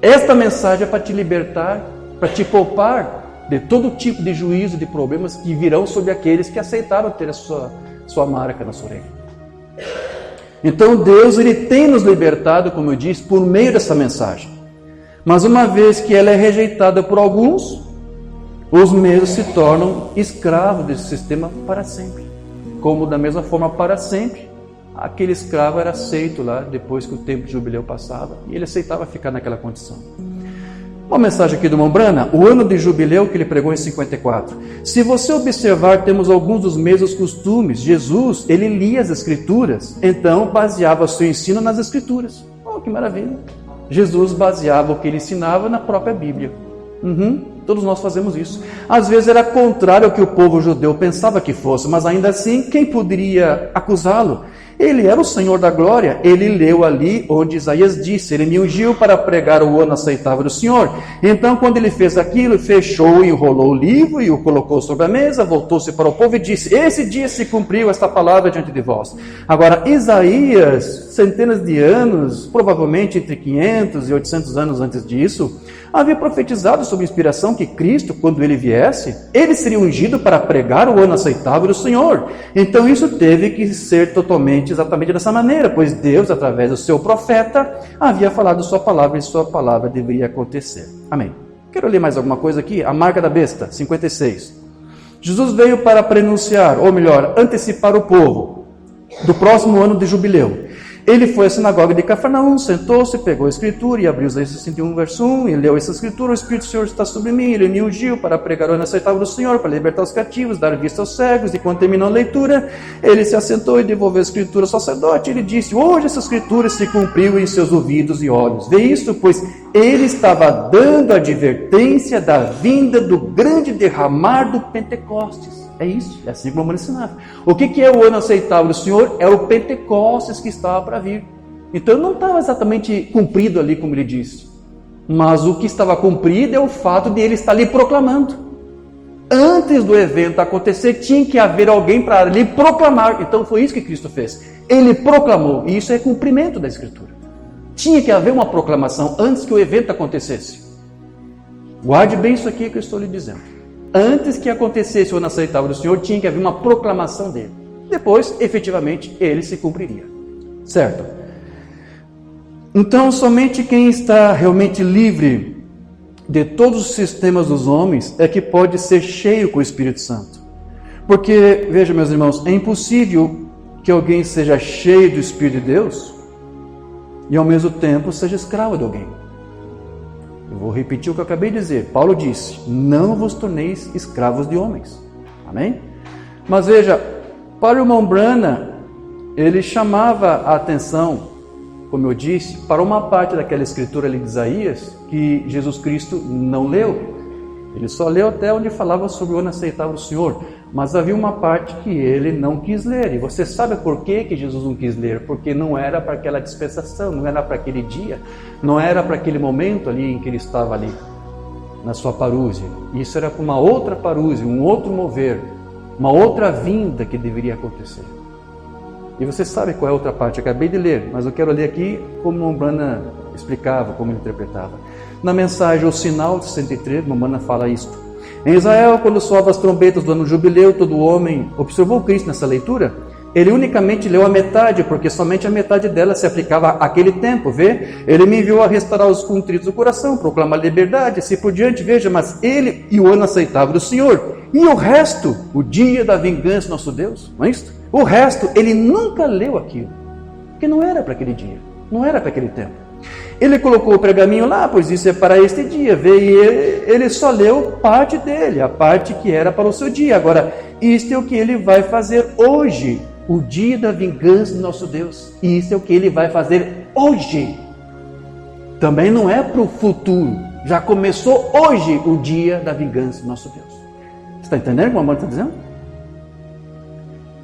Esta mensagem é para te libertar, para te poupar de todo tipo de juízo, de problemas que virão sobre aqueles que aceitaram ter a sua marca na sua orelha. Então Deus ele tem nos libertado, como eu disse, por meio dessa mensagem. Mas uma vez que ela é rejeitada por alguns, os mesmos se tornam escravos desse sistema para sempre. Como da mesma forma para sempre, aquele escravo era aceito lá depois que o tempo de jubileu passava, e ele aceitava ficar naquela condição. Uma mensagem aqui do Mombrana, o ano de jubileu que ele pregou em 54. Se você observar, temos alguns dos mesmos costumes. Jesus, ele lia as Escrituras, então baseava seu ensino nas Escrituras. Oh, que maravilha! Jesus baseava o que ele ensinava na própria Bíblia. Todos nós fazemos isso. Às vezes era contrário ao que o povo judeu pensava que fosse, mas ainda assim, quem poderia acusá-lo? Ele era o Senhor da glória. Ele leu ali onde Isaías disse, ele me ungiu para pregar o ano aceitável do Senhor. Então, quando ele fez aquilo, fechou e enrolou o livro e o colocou sobre a mesa, voltou-se para o povo e disse, esse dia se cumpriu esta palavra diante de vós. Agora, Isaías, centenas de anos, provavelmente entre 500 e 800 anos antes disso, havia profetizado sobre a inspiração que Cristo, quando ele viesse, ele seria ungido para pregar o ano aceitável do Senhor. Então isso teve que ser exatamente dessa maneira, pois Deus, através do seu profeta, havia falado sua palavra e sua palavra deveria acontecer. Amém. Quero ler mais alguma coisa aqui? A marca da besta, 56. Jesus veio para prenunciar, ou melhor, antecipar o povo do próximo ano de jubileu. Ele foi à sinagoga de Cafarnaum, sentou-se, pegou a escritura e abriu Isaías 61, verso 1, e leu essa escritura: o Espírito do Senhor está sobre mim, ele me ungiu para pregar o ano aceitável do Senhor, para libertar os cativos, dar vista aos cegos. E quando terminou a leitura, ele se assentou e devolveu a escritura ao sacerdote. Ele disse: hoje essa escritura se cumpriu em seus ouvidos e olhos. Vê isto, pois ele estava dando advertência da vinda do grande derramar do Pentecostes. É isso, é assim como vamos ensinar. O que é o ano aceitável do Senhor? É o Pentecostes que estava para vir. Então não estava exatamente cumprido ali como ele disse. Mas o que estava cumprido é o fato de ele estar ali proclamando. Antes do evento acontecer, tinha que haver alguém para ali proclamar. Então foi isso que Cristo fez. Ele proclamou, e isso é cumprimento da Escritura. Tinha que haver uma proclamação antes que o evento acontecesse. Guarde bem isso aqui que eu estou lhe dizendo. Antes que acontecesse o ano aceitável do Senhor, tinha que haver uma proclamação dele. Depois, efetivamente, ele se cumpriria. Certo? Então, somente quem está realmente livre de todos os sistemas dos homens é que pode ser cheio com o Espírito Santo. Porque, veja, meus irmãos, é impossível que alguém seja cheio do Espírito de Deus e, ao mesmo tempo, seja escravo de alguém. Eu vou repetir o que eu acabei de dizer. Paulo disse: não vos torneis escravos de homens. Amém? Mas veja, para o irmão Branham, ele chamava a atenção, como eu disse, para uma parte daquela escritura ali de Isaías que Jesus Cristo não leu. Ele só leu até onde falava sobre o ano aceitável do Senhor. Mas havia uma parte que ele não quis ler. E você sabe por que Jesus não quis ler? Porque não era para aquela dispensação, não era para aquele dia, não era para aquele momento ali em que ele estava ali, na sua parúzia. Isso era para uma outra parúzia, um outro mover, uma outra vinda que deveria acontecer. E você sabe qual é a outra parte? Eu acabei de ler, mas eu quero ler aqui como Mombrana explicava, como ele interpretava. Na mensagem O Sinal, de 63, Mombrana fala isto. Em Israel, quando soava as trombetas do ano jubileu, todo homem observou Cristo nessa leitura. Ele unicamente leu a metade, porque somente a metade dela se aplicava àquele tempo, vê? Ele me enviou a restaurar os contritos do coração, proclamar liberdade, assim por diante, veja, mas ele e o ano aceitável do Senhor. E o resto, o dia da vingança do nosso Deus, não é isso? O resto, ele nunca leu aquilo, porque não era para aquele dia, não era para aquele tempo. Ele colocou o pergaminho lá, pois isso é para este dia, vê? E ele só leu parte dele, a parte que era para o seu dia. Agora, isto é o que ele vai fazer hoje, o dia da vingança do nosso Deus. E isso é o que ele vai fazer hoje. Também não é para o futuro, já começou hoje o dia da vingança do nosso Deus. Você está entendendo o que o amor está dizendo?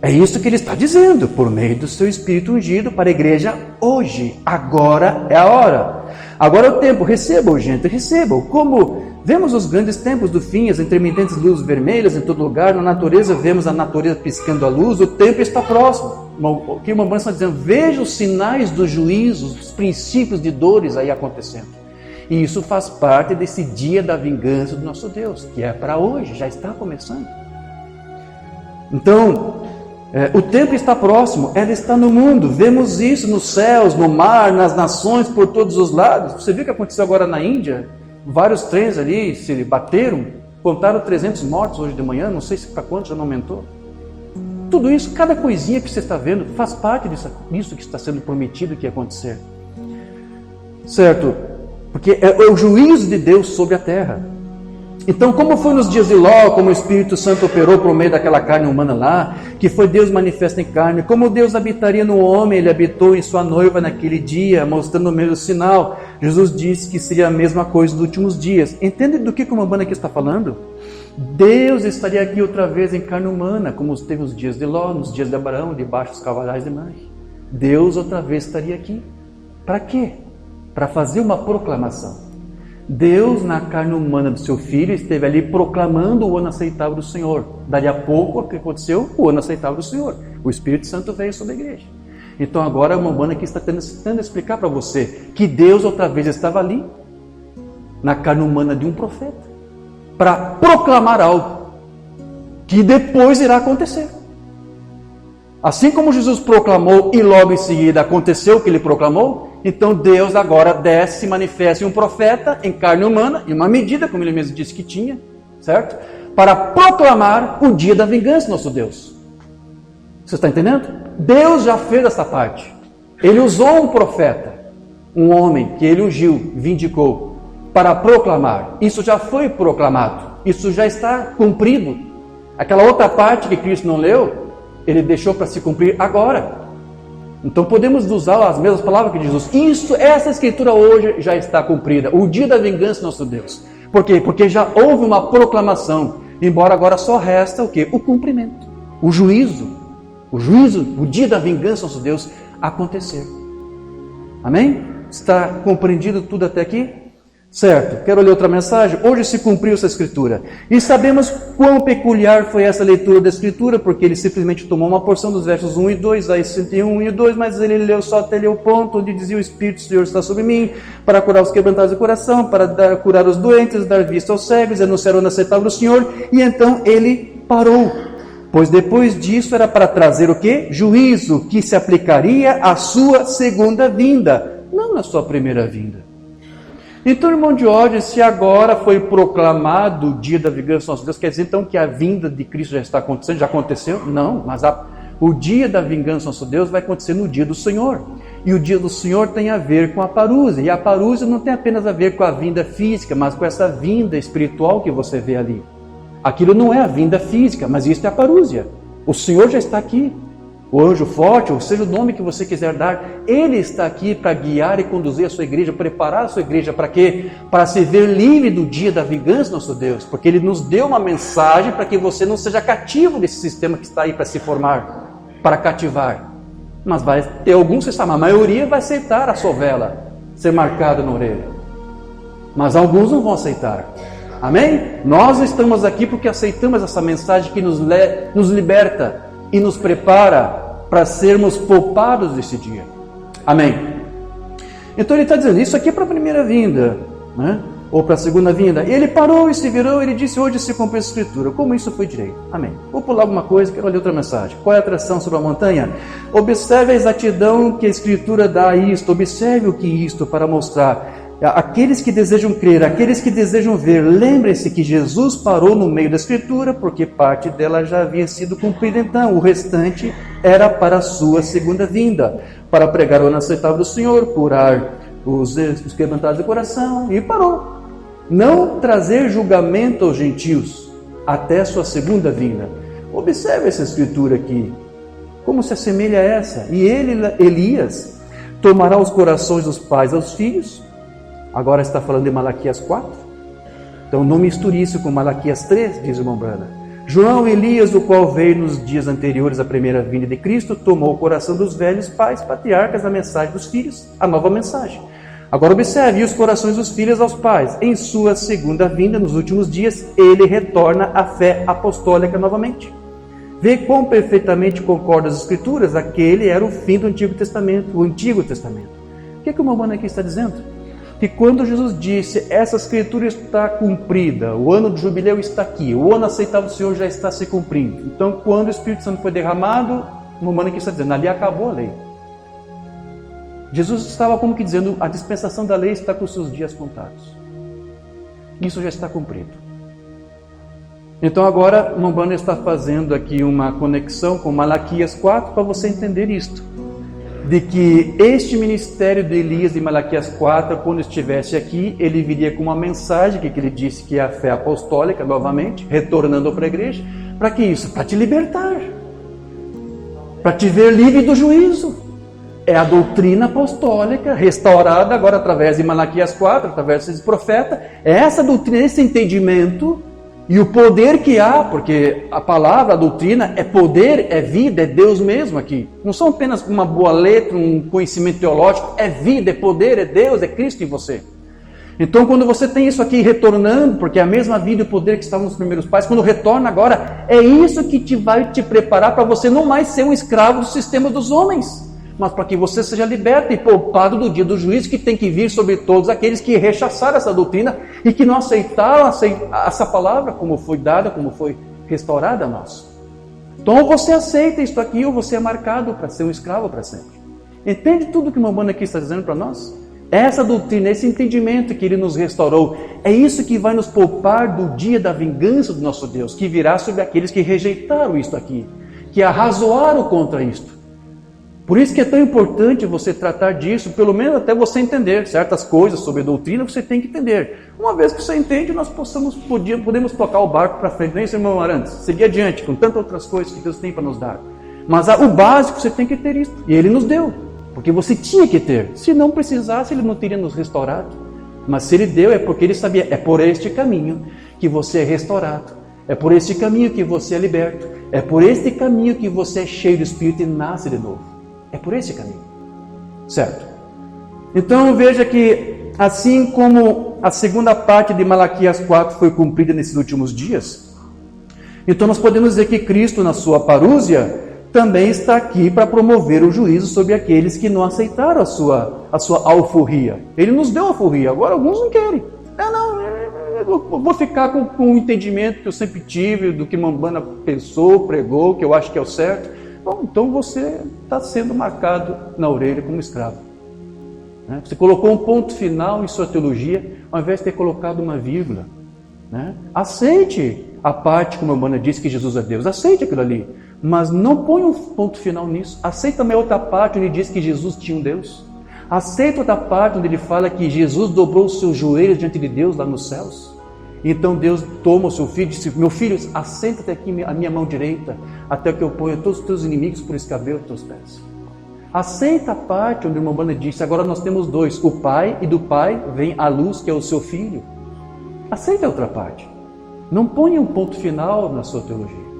É isso que ele está dizendo, por meio do seu Espírito ungido para a igreja hoje. Agora é a hora. Agora é o tempo. Recebam, gente, recebam. Como vemos os grandes tempos do fim, as intermitentes luzes vermelhas em todo lugar, na natureza vemos a natureza piscando a luz, o tempo está próximo. O que o Mamãe está dizendo? Veja os sinais dos juízos, os princípios de dores aí acontecendo. E isso faz parte desse dia da vingança do nosso Deus, que é para hoje, já está começando. Então, o tempo está próximo, ela está no mundo, vemos isso nos céus, no mar, nas nações, por todos os lados. Você viu o que aconteceu agora na Índia? Vários trens ali se bateram, contaram 300 mortos hoje de manhã, não sei se para quantos já não aumentou. Tudo isso, cada coisinha que você está vendo, faz parte disso que está sendo prometido que ia acontecer. Certo? Porque é o juízo de Deus sobre a terra. Então, como foi nos dias de Ló, como o Espírito Santo operou por meio daquela carne humana lá, que foi Deus manifesto em carne, como Deus habitaria no homem, ele habitou em sua noiva naquele dia, mostrando o mesmo sinal. Jesus disse que seria a mesma coisa nos últimos dias. Entende do que o Mambana aqui está falando? Deus estaria aqui outra vez em carne humana, como teve nos dias de Ló, nos dias de Abraão, debaixo dos cavaleiros de Mãe. Deus outra vez estaria aqui. Para quê? Para fazer uma proclamação. Deus, na carne humana do seu Filho, esteve ali proclamando o ano aceitável do Senhor. Dali a pouco, o que aconteceu? O ano aceitável do Senhor. O Espírito Santo veio sobre a igreja. Então agora o Mambana aqui está tentando explicar para você que Deus outra vez estava ali, na carne humana de um profeta, para proclamar algo que depois irá acontecer. Assim como Jesus proclamou e logo em seguida aconteceu o que ele proclamou, então Deus agora desce, se manifesta em um profeta, em carne humana, em uma medida, como ele mesmo disse que tinha, certo? Para proclamar o dia da vingança do nosso Deus. Você está entendendo? Deus já fez essa parte. Ele usou um profeta, um homem que ele ungiu, vindicou, para proclamar. Isso já foi proclamado, isso já está cumprido. Aquela outra parte que Cristo não leu, ele deixou para se cumprir agora. Então podemos usar as mesmas palavras que Jesus. Essa escritura hoje já está cumprida. O dia da vingança do nosso Deus. Por quê? Porque já houve uma proclamação. Embora agora só resta o quê? O cumprimento. O juízo. O dia da vingança do nosso Deus acontecer. Amém? Está compreendido tudo até aqui? Certo, quero ler outra mensagem. Hoje se cumpriu essa escritura. E sabemos quão peculiar foi essa leitura da escritura, porque ele simplesmente tomou uma porção dos versos 1 e 2, aí 61 e 2, mas ele leu só até ler o ponto onde dizia: o Espírito do Senhor está sobre mim, para curar os quebrantados de coração, para curar os doentes, dar vista aos cegos, anunciar o ano aceitável do Senhor. E então ele parou. Pois depois disso era para trazer o quê? Juízo, que se aplicaria à sua segunda vinda, não na sua primeira vinda. Então, irmão de ódio, se agora foi proclamado o dia da vingança do nosso Deus, quer dizer então que a vinda de Cristo já está acontecendo? Já aconteceu? Não, mas o dia da vingança do nosso Deus vai acontecer no dia do Senhor. E o dia do Senhor tem a ver com a parúzia. E a parúzia não tem apenas a ver com a vinda física, mas com essa vinda espiritual que você vê ali. Aquilo não é a vinda física, mas isso é a parúzia. O Senhor já está aqui. O anjo forte, ou seja o nome que você quiser dar, ele está aqui para guiar e conduzir a sua igreja, preparar a sua igreja para quê? Para se ver livre do dia da vingança do nosso Deus, porque ele nos deu uma mensagem para que você não seja cativo desse sistema que está aí para se formar, para cativar. Mas vai ter alguns que sabem, a maioria vai aceitar a sovela ser marcada na orelha, mas alguns não vão aceitar. Amém? Nós estamos aqui porque aceitamos essa mensagem que nos liberta e nos prepara para sermos poupados desse dia. Amém? Então ele está dizendo, isso aqui é para a primeira vinda, né? Ou para a segunda vinda. Ele parou e se virou, ele disse: hoje se cumpriu a escritura. Como isso foi direito? Amém. Vou pular alguma coisa, quero ler outra mensagem. Qual é a atração sobre a montanha? Observe a exatidão que a escritura dá a isto. Observe o que isto para mostrar. Aqueles que desejam crer, aqueles que desejam ver, lembrem-se que Jesus parou no meio da escritura, porque parte dela já havia sido cumprida então. O restante era para a sua segunda vinda, para pregar o ano aceitável do Senhor, curar os quebrantados de coração, e parou. Não trazer julgamento aos gentios até sua segunda vinda. Observe essa escritura aqui, como se assemelha a essa. E Elias, tomará os corações dos pais aos filhos. Agora está falando de Malaquias 4. Então não misture isso com Malaquias 3, diz o irmão Brana. João Elias, o qual veio nos dias anteriores à primeira vinda de Cristo, tomou o coração dos velhos pais, patriarcas, a mensagem dos filhos, a nova mensagem. Agora observe, e os corações dos filhos aos pais. Em sua segunda vinda, nos últimos dias, ele retorna à fé apostólica novamente. Vê quão perfeitamente concorda as Escrituras, aquele era o fim do Antigo Testamento, o Antigo Testamento. O que o irmão Brana aqui está dizendo? Que quando Jesus disse, essa escritura está cumprida, o ano do jubileu está aqui, o ano aceitável do Senhor já está se cumprindo. Então, quando o Espírito Santo foi derramado, o irmão aqui está dizendo, ali acabou a lei. Jesus estava como que dizendo, a dispensação da lei está com os seus dias contados. Isso já está cumprido. Então agora, o irmão Brana está fazendo aqui uma conexão com Malaquias 4 para você entender isto. De que este ministério de Elias de Malaquias 4, quando estivesse aqui, ele viria com uma mensagem que ele disse que é a fé apostólica, novamente, retornando para a igreja. Para que isso? Para te libertar. Para te ver livre do juízo. É a doutrina apostólica, restaurada agora através de Malaquias 4, através desse profeta. É essa doutrina, esse entendimento e o poder que há, porque a palavra, a doutrina, é poder, é vida, é Deus mesmo aqui. Não são apenas uma boa letra, um conhecimento teológico, é vida, é poder, é Deus, é Cristo em você. Então quando você tem isso aqui retornando, porque é a mesma vida e o poder que estavam nos primeiros pais, quando retorna agora, é isso que vai te preparar para você não mais ser um escravo do sistema dos homens, mas para que você seja liberto e poupado do dia do juízo que tem que vir sobre todos aqueles que rechaçaram essa doutrina e que não aceitaram essa palavra como foi dada, como foi restaurada a nós. Então ou você aceita isso aqui ou você é marcado para ser um escravo para sempre. Entende tudo que o irmão Brana aqui está dizendo para nós? Essa doutrina, esse entendimento que ele nos restaurou, é isso que vai nos poupar do dia da vingança do nosso Deus, que virá sobre aqueles que rejeitaram isto aqui, que arrazoaram contra isto. Por isso que é tão importante você tratar disso, pelo menos até você entender certas coisas sobre a doutrina, você tem que entender. Uma vez que você entende, nós podemos tocar o barco para frente, não é isso, irmão Arantes? Seguir adiante com tantas outras coisas que Deus tem para nos dar. Mas o básico você tem que ter isso, e Ele nos deu, porque você tinha que ter. Se não precisasse, Ele não teria nos restaurado. Mas se Ele deu, é porque Ele sabia, é por este caminho que você é restaurado, é por este caminho que você é liberto, é por este caminho que você é cheio do Espírito e nasce de novo. É por esse caminho, certo? Então veja que assim como a segunda parte de Malaquias 4 foi cumprida nesses últimos dias, então nós podemos dizer que Cristo na sua parúzia também está aqui para promover o juízo sobre aqueles que não aceitaram a sua alforria. Ele nos deu a alforria, agora alguns não querem. Eu vou ficar com o entendimento que eu sempre tive, do que Mambana pensou, pregou, que eu acho que é o certo. Bom, então você está sendo marcado na orelha como escravo. Você colocou um ponto final em sua teologia, ao invés de ter colocado uma vírgula. Aceite a parte, como a Mambana disse, que Jesus é Deus. Aceite aquilo ali. Mas não ponha um ponto final nisso. Aceita também outra parte onde ele diz que Jesus tinha um Deus. Aceita outra parte onde ele fala que Jesus dobrou os seus joelhos diante de Deus lá nos céus. Então Deus toma o seu filho e disse: meu filho, assenta-te aqui a minha mão direita, até que eu ponha todos os teus inimigos por escabelo dos teus pés. Aceita a parte onde o irmão Bana disse: agora nós temos dois, o Pai, e do Pai vem a luz, que é o seu filho. Aceita a outra parte. Não ponha um ponto final na sua teologia.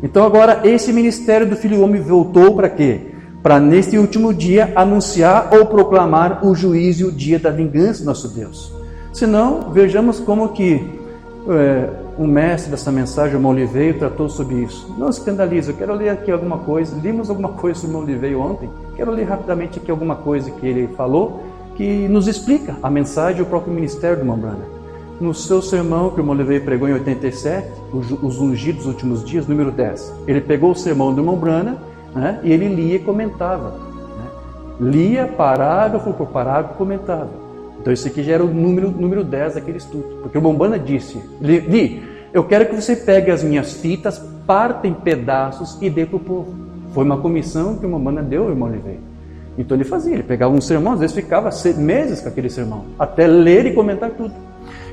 Então agora esse ministério do Filho do Homem voltou para quê? Para neste último dia anunciar ou proclamar o juízo e o dia da vingança do nosso Deus. Senão, vejamos como que o mestre dessa mensagem, o irmão Oliveira, tratou sobre isso. Não escandalize, eu quero ler aqui alguma coisa. Limos alguma coisa sobre o irmão Oliveira ontem. Quero ler rapidamente aqui alguma coisa que ele falou, que nos explica a mensagem e o próprio ministério do irmão Branham. No seu sermão que o irmão Oliveira pregou em 87, os ungidos dos últimos dias, número 10. Ele pegou o sermão do irmão Branham, e ele lia e comentava. Lia parágrafo por parágrafo e comentava. Então isso aqui já era o número 10 daquele estudo. Porque o Bombana disse: Li, eu quero que você pegue as minhas fitas, parta em pedaços e dê para o povo. Foi uma comissão que o Bombana deu ao irmão Oliveira. Então ele fazia, ele pegava um sermão, às vezes ficava meses com aquele sermão, até ler e comentar tudo.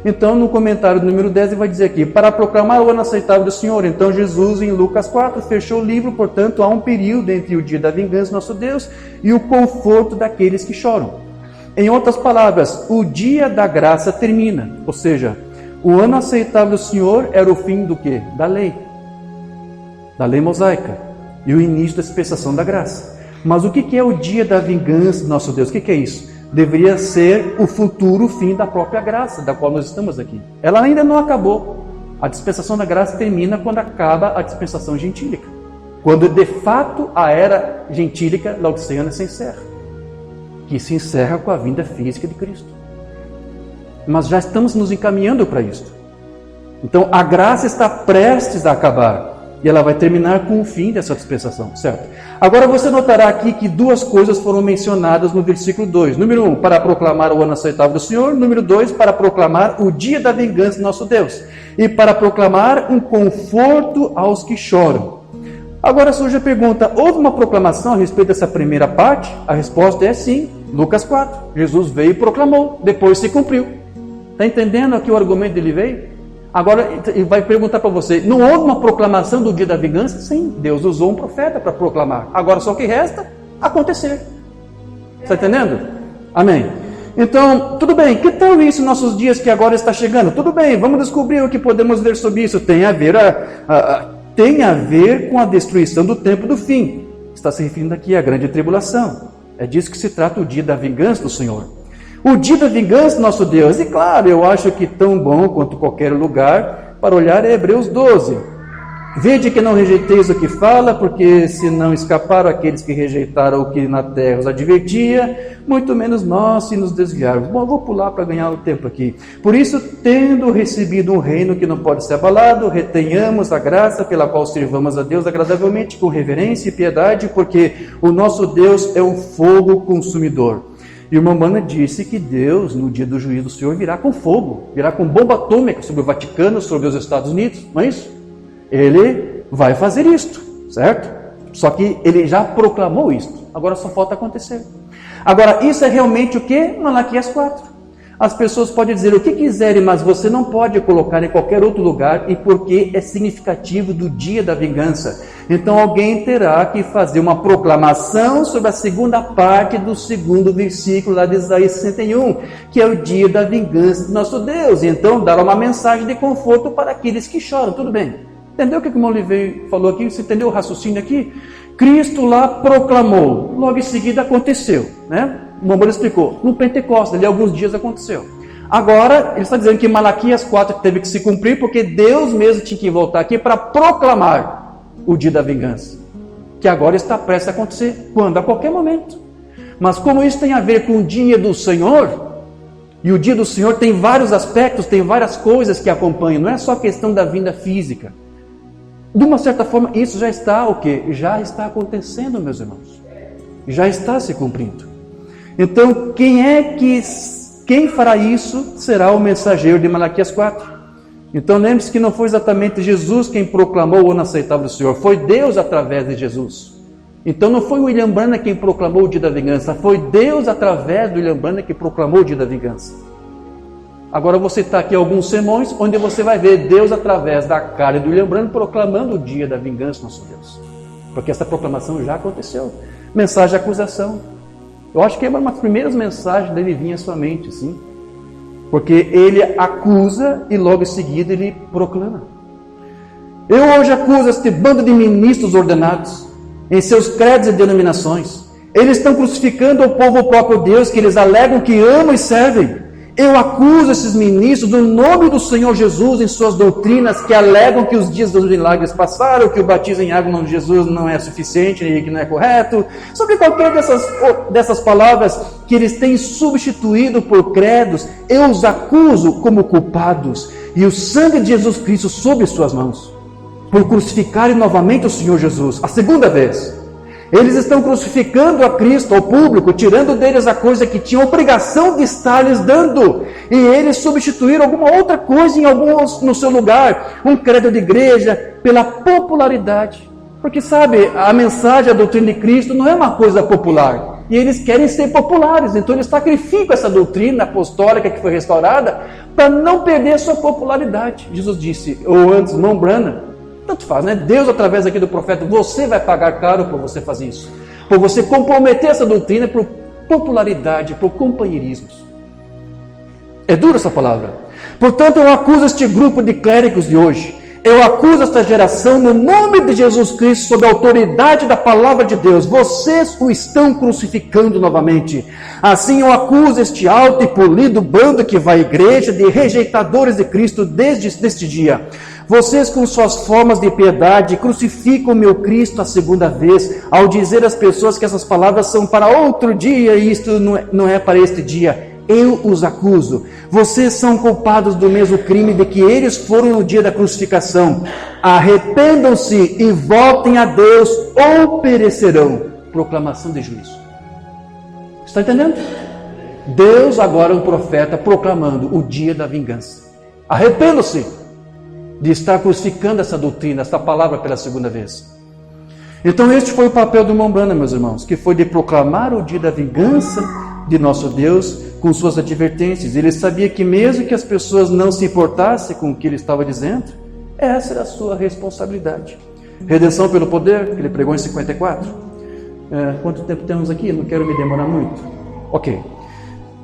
Então no comentário do número 10 ele vai dizer aqui: para proclamar o ano aceitável do Senhor. Então Jesus em Lucas 4 fechou o livro, portanto há um período entre o dia da vingança do nosso Deus e o conforto daqueles que choram. Em outras palavras, o dia da graça termina, ou seja, o ano aceitável do Senhor era o fim do quê? Da lei mosaica, e o início da dispensação da graça. Mas o que é o dia da vingança do nosso Deus? O que é isso? Deveria ser o futuro fim da própria graça, da qual nós estamos aqui. Ela ainda não acabou. A dispensação da graça termina quando acaba a dispensação gentílica, quando de fato a era gentílica laodiceana se encerra, que se encerra com a vinda física de Cristo. Mas já estamos nos encaminhando para isso. Então a graça está prestes a acabar e ela vai terminar com o fim dessa dispensação, certo? Agora você notará aqui que duas coisas foram mencionadas no versículo 2. Número 1, para proclamar o ano aceitável do Senhor. Número 2, para proclamar o dia da vingança do nosso Deus. E para proclamar um conforto aos que choram. Agora surge a pergunta: houve uma proclamação a respeito dessa primeira parte? A resposta é sim. Lucas 4. Jesus veio e proclamou, depois se cumpriu. Está entendendo aqui o argumento dele veio? Agora ele vai perguntar para você: não houve uma proclamação do dia da vingança? Sim, Deus usou um profeta para proclamar. Agora só o que resta? Acontecer. Está entendendo? Amém. Então, tudo bem, que tal isso em nossos dias que agora está chegando? Tudo bem, vamos descobrir o que podemos ler sobre isso. Tem a ver com a destruição do tempo do fim. Está se referindo aqui à grande tribulação. É disso que se trata o dia da vingança do Senhor. O dia da vingança do nosso Deus. E claro, eu acho que tão bom quanto qualquer lugar para olhar é Hebreus 12. Vede que não rejeiteis o que fala, porque se não escaparam aqueles que rejeitaram o que na terra os advertia, muito menos nós se nos desviarmos. Bom, eu vou pular para ganhar o tempo aqui. Por isso, tendo recebido um reino que não pode ser abalado, retenhamos a graça pela qual servamos a Deus agradavelmente, com reverência e piedade, porque o nosso Deus é um fogo consumidor. E o irmão Bana disse que Deus, no dia do juízo do Senhor, virá com fogo, virá com bomba atômica sobre o Vaticano, sobre os Estados Unidos, não é isso? Ele vai fazer isto, certo? Só que ele já proclamou isso. Agora só falta acontecer. Agora, isso é realmente o que? Malaquias 4. As pessoas podem dizer o que quiserem, mas você não pode colocar em qualquer outro lugar, e porque é significativo do dia da vingança. Então alguém terá que fazer uma proclamação sobre a segunda parte do segundo versículo lá de Isaías 61, que é o dia da vingança do nosso Deus. E então dar uma mensagem de conforto para aqueles que choram. Tudo bem. Entendeu o que o irmão Oliveira falou aqui? Você entendeu o raciocínio aqui? Cristo lá proclamou, logo em seguida aconteceu, né? O irmão explicou, no Pentecostes, ali alguns dias aconteceu. Agora, ele está dizendo que Malaquias 4 teve que se cumprir, porque Deus mesmo tinha que voltar aqui para proclamar o dia da vingança, que agora está prestes a acontecer. Quando? A qualquer momento. Mas como isso tem a ver com o dia do Senhor, e o dia do Senhor tem vários aspectos, tem várias coisas que acompanham, não é só a questão da vinda física. De uma certa forma, isso já está o quê? Já está acontecendo, meus irmãos. Já está se cumprindo. Então, quem fará isso será o mensageiro de Malaquias 4. Então, lembre-se que não foi exatamente Jesus quem proclamou o ano aceitável do Senhor, foi Deus através de Jesus. Então, não foi William Branham quem proclamou o dia da vingança, foi Deus através do William Branham que proclamou o dia da vingança. Agora, você está aqui alguns sermões onde você vai ver Deus através da cara do William Branham proclamando o dia da vingança do nosso Deus. Porque essa proclamação já aconteceu. Mensagem de acusação. Eu acho que é uma das primeiras mensagens dele vinha à sua mente, sim. Porque ele acusa e logo em seguida ele proclama. Eu hoje acuso este bando de ministros ordenados em seus credos e denominações. Eles estão crucificando o povo próprio Deus, que eles alegam que amam e servem. Eu acuso esses ministros no nome do Senhor Jesus em suas doutrinas que alegam que os dias dos milagres passaram, que o batismo em água de Jesus não é suficiente e que não é correto. Sobre qualquer dessas palavras que eles têm substituído por credos, eu os acuso como culpados e o sangue de Jesus Cristo sobre suas mãos, por crucificarem novamente o Senhor Jesus, a segunda vez. Eles estão crucificando a Cristo ao público, tirando deles a coisa que tinham obrigação de estar lhes dando. E eles substituíram alguma outra coisa em alguns no seu lugar, um credo de igreja, pela popularidade. Porque sabe, a mensagem, a doutrina de Cristo não é uma coisa popular. E eles querem ser populares, então eles sacrificam essa doutrina apostólica que foi restaurada para não perder sua popularidade. Jesus disse, ou antes, não Branham, tanto faz, né? Deus, através aqui do profeta, você vai pagar caro por você fazer isso. Por você comprometer essa doutrina por popularidade, por companheirismos. É dura essa palavra. Portanto, eu acuso este grupo de clérigos de hoje. Eu acuso esta geração no nome de Jesus Cristo, sob a autoridade da palavra de Deus. Vocês o estão crucificando novamente. Assim eu acuso este alto e polido bando que vai à igreja de rejeitadores de Cristo desde este dia. Vocês, com suas formas de piedade, crucificam o meu Cristo a segunda vez, ao dizer às pessoas que essas palavras são para outro dia e isto não é para este dia. Eu os acuso. Vocês são culpados do mesmo crime de que eles foram no dia da crucificação. Arrependam-se e voltem a Deus ou perecerão. Proclamação de juízo. Está entendendo? Deus agora é um profeta proclamando o dia da vingança. Arrependam-se de estar crucificando essa doutrina, essa palavra pela segunda vez. Então este foi o papel do irmão Branham, meus irmãos, que foi de proclamar o dia da vingança de nosso Deus com suas advertências. Ele sabia que mesmo que as pessoas não se importassem com o que ele estava dizendo, essa era a sua responsabilidade. Redenção pelo poder, que ele pregou em 54. Quanto tempo temos aqui? Não quero me demorar muito. Ok.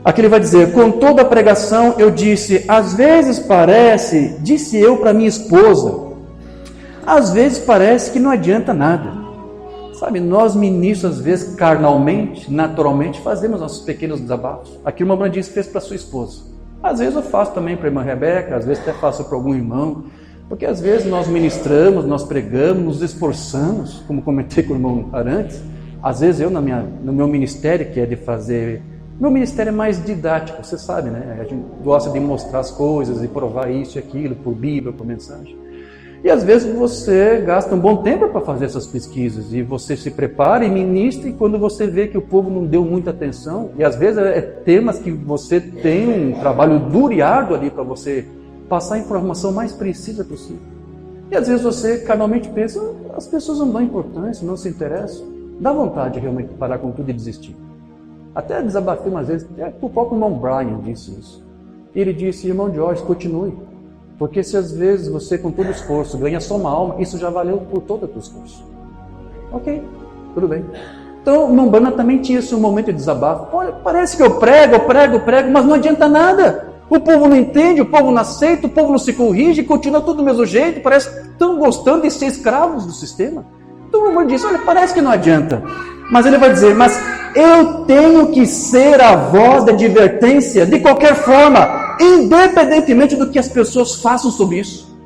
Aqui ele vai dizer, com toda a pregação eu disse, às vezes parece, disse eu para minha esposa, às vezes parece que não adianta nada. Sabe, nós ministros, às vezes, carnalmente, naturalmente, fazemos nossos pequenos desabafos. Aqui o irmão Branham fez para sua esposa. Às vezes eu faço também para a irmã Rebeca, às vezes até faço para algum irmão, porque às vezes nós ministramos, nós pregamos, nos esforçamos, como comentei com o irmão Arantes. Às vezes eu, no meu ministério, que é de fazer... Meu ministério é mais didático, você sabe, né? A gente gosta de mostrar as coisas e provar isso e aquilo, por Bíblia, por mensagem. E às vezes você gasta um bom tempo para fazer essas pesquisas, e você se prepara e ministra, e quando você vê que o povo não deu muita atenção, e às vezes é temas que você tem um trabalho duro e árduo ali para você passar a informação mais precisa possível. E às vezes você carnalmente pensa, as pessoas não dão importância, não se interessam. Dá vontade de realmente parar com tudo e desistir. Até desabafei umas vezes, o próprio irmão Brian disse isso. Ele disse, irmão George, continue. Porque se às vezes você com todo esforço ganha só uma alma, isso já valeu por todo o teu esforço. Ok, tudo bem. Então o irmão Branham também tinha esse momento de desabafo. Olha, parece que eu prego, mas não adianta nada. O povo não entende, o povo não aceita, o povo não se corrige, continua tudo do mesmo jeito, parece que estão gostando de ser escravos do sistema. Então o irmão disse, olha, parece que não adianta. Mas ele vai dizer, mas eu tenho que ser a voz de advertência de qualquer forma, independentemente do que as pessoas façam sobre isso.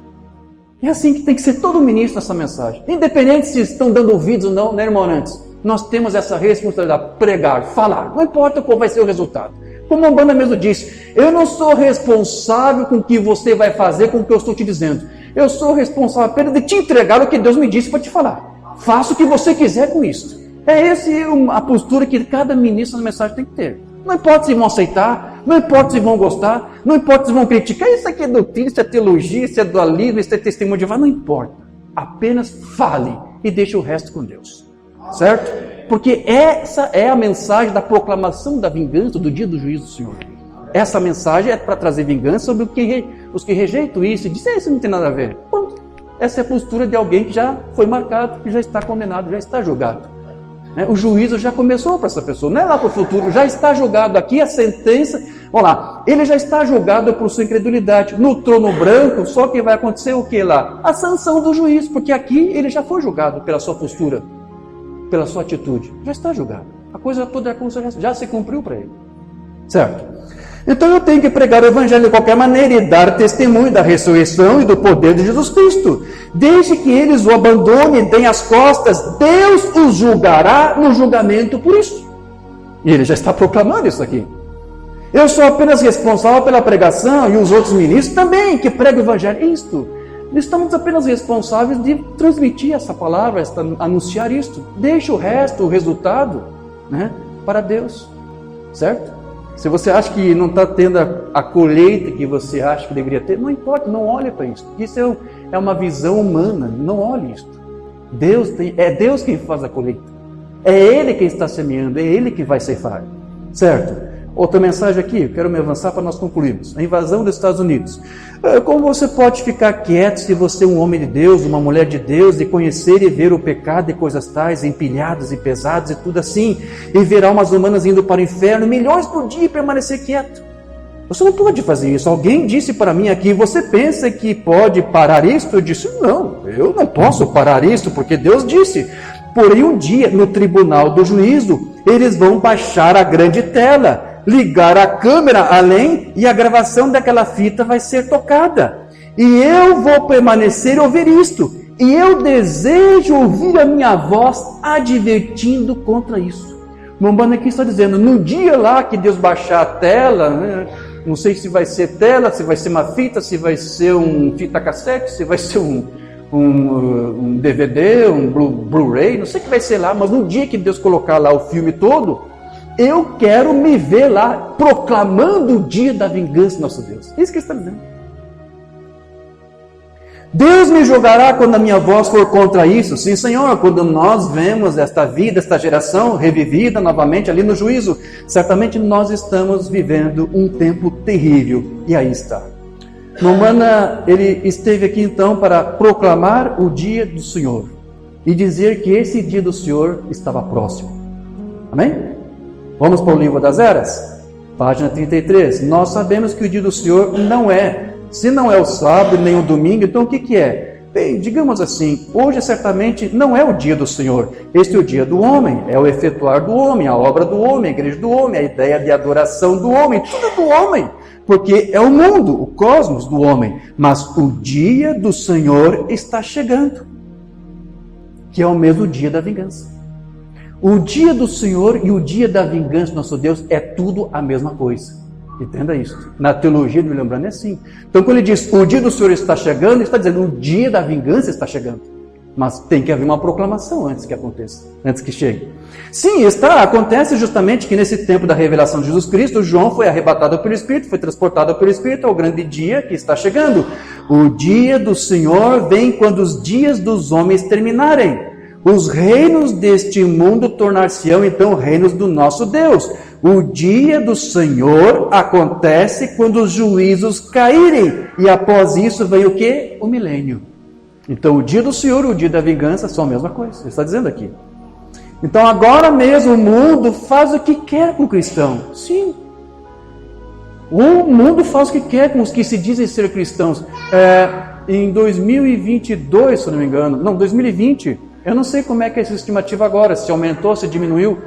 É assim que tem que ser todo ministro nessa mensagem. Independente se estão dando ouvidos ou não, né, irmão Nantes? Nós temos essa responsabilidade, pregar, falar. Não importa qual vai ser o resultado. Como a Umbanda mesmo disse, eu não sou responsável com o que você vai fazer com o que eu estou te dizendo. Eu sou responsável apenas de te entregar o que Deus me disse para te falar. Faça o que você quiser com isso. É essa a postura que cada ministro na mensagem tem que ter. Não importa se vão aceitar, não importa se vão gostar, não importa se vão criticar. Isso aqui é doutrina, isso é teologia, isso é dualismo, isso é testemunho de Jeová. Não importa. Apenas fale e deixe o resto com Deus. Certo? Porque essa é a mensagem da proclamação da vingança do dia do juízo do Senhor. Essa mensagem é para trazer vingança sobre os que rejeitam isso e dizem, isso não tem nada a ver. Pronto. Essa é a postura de alguém que já foi marcado, que já está condenado, já está julgado. O juízo já começou para essa pessoa, não é lá para o futuro, já está julgado aqui a sentença. Olha lá, ele já está julgado por sua incredulidade. No trono branco, só que vai acontecer o que lá? A sanção do juízo, porque aqui ele já foi julgado pela sua postura, pela sua atitude. Já está julgado. A coisa toda já se cumpriu para ele. Certo? Então eu tenho que pregar o evangelho de qualquer maneira e dar testemunho da ressurreição e do poder de Jesus Cristo. Desde que eles o abandonem e deem as costas, Deus os julgará no julgamento por isso. E ele já está proclamando isso aqui. Eu sou apenas responsável pela pregação e os outros ministros também que pregam o evangelho. Isto. Estamos apenas responsáveis de transmitir essa palavra, anunciar isto. Deixa o resto, o resultado, para Deus. Certo? Se você acha que não está tendo a colheita que você acha que deveria ter, não importa, não olhe para isso. Isso é uma visão humana, não olhe isso. É Deus quem faz a colheita. É Ele quem está semeando, é Ele que vai ceifar. Certo? Outra mensagem aqui, eu quero me avançar para nós concluirmos. A invasão dos Estados Unidos. Como você pode ficar quieto se você é um homem de Deus, uma mulher de Deus, e conhecer e ver o pecado e coisas tais, empilhadas e pesadas e tudo assim, e ver almas humanas indo para o inferno, milhões por dia, e permanecer quieto? Você não pode fazer isso. Alguém disse para mim aqui, você pensa que pode parar isto? Eu disse, não, eu não posso parar isto, porque Deus disse. Porém, um dia, no tribunal do juízo, eles vão baixar a grande tela, ligar a câmera além e a gravação daquela fita vai ser tocada. E eu vou permanecer e ouvir isto. E eu desejo ouvir a minha voz advertindo contra isso. O Umbanda aqui está dizendo, no dia lá que Deus baixar a tela, não sei se vai ser tela, se vai ser uma fita, se vai ser um fita cassete, se vai ser um DVD, um Blu-ray, não sei o que vai ser lá, mas no dia que Deus colocar lá o filme todo, eu quero me ver lá proclamando o dia da vingança do nosso Deus. É isso que ele está dizendo. Deus me julgará quando a minha voz for contra isso. Sim, Senhor, quando nós vemos esta vida, esta geração revivida novamente ali no juízo, certamente nós estamos vivendo um tempo terrível. E aí está. Umbanda, ele esteve aqui então para proclamar o dia do Senhor e dizer que esse dia do Senhor estava próximo. Amém? Vamos para o livro das Eras, página 33. Nós sabemos que o dia do Senhor não é, se não é o sábado nem o domingo, então o que é? Bem, digamos assim, hoje certamente não é o dia do Senhor. Este é o dia do homem, é o efetuar do homem, a obra do homem, a igreja do homem, a ideia de adoração do homem, tudo do homem. Porque é o mundo, o cosmos do homem. Mas o dia do Senhor está chegando, que é o mesmo dia da vingança. O dia do Senhor e o dia da vingança do nosso Deus é tudo a mesma coisa. Entenda isso. Na teologia do William Branham é assim. Então quando ele diz o dia do Senhor está chegando, ele está dizendo o dia da vingança está chegando. Mas tem que haver uma proclamação antes que aconteça, antes que chegue. Sim, acontece justamente que nesse tempo da revelação de Jesus Cristo, João foi arrebatado pelo Espírito, foi transportado pelo Espírito ao grande dia que está chegando. O dia do Senhor vem quando os dias dos homens terminarem. Os reinos deste mundo tornar-se-ão então reinos do nosso Deus. O dia do Senhor acontece quando os juízos caírem. E após isso vem o quê? O milênio. Então o dia do Senhor e o dia da vingança são a mesma coisa. Ele está dizendo aqui. Então agora mesmo o mundo faz o que quer com o cristão. Sim. O mundo faz o que quer com os que se dizem ser cristãos. Em 2022, se eu não me engano, não, 2020, eu não sei como é que é essa estimativa agora, se aumentou, se diminuiu,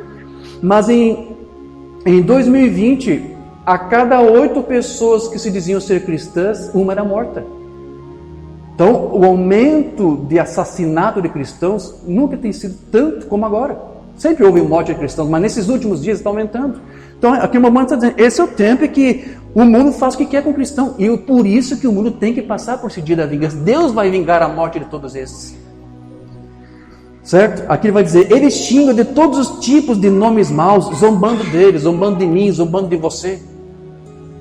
mas em 2020, a cada 8 pessoas que se diziam ser cristãs, uma era morta. Então, o aumento de assassinato de cristãos nunca tem sido tanto como agora. Sempre houve morte de cristãos, mas nesses últimos dias está aumentando. Então, aqui o momento está dizendo, esse é o tempo em que o mundo faz o que quer com o cristão. E por isso que o mundo tem que passar por esse dia da vingança. Deus vai vingar a morte de todos esses. Certo? Aqui ele vai dizer, eles xingam de todos os tipos de nomes maus, zombando deles, zombando de mim, zombando de você.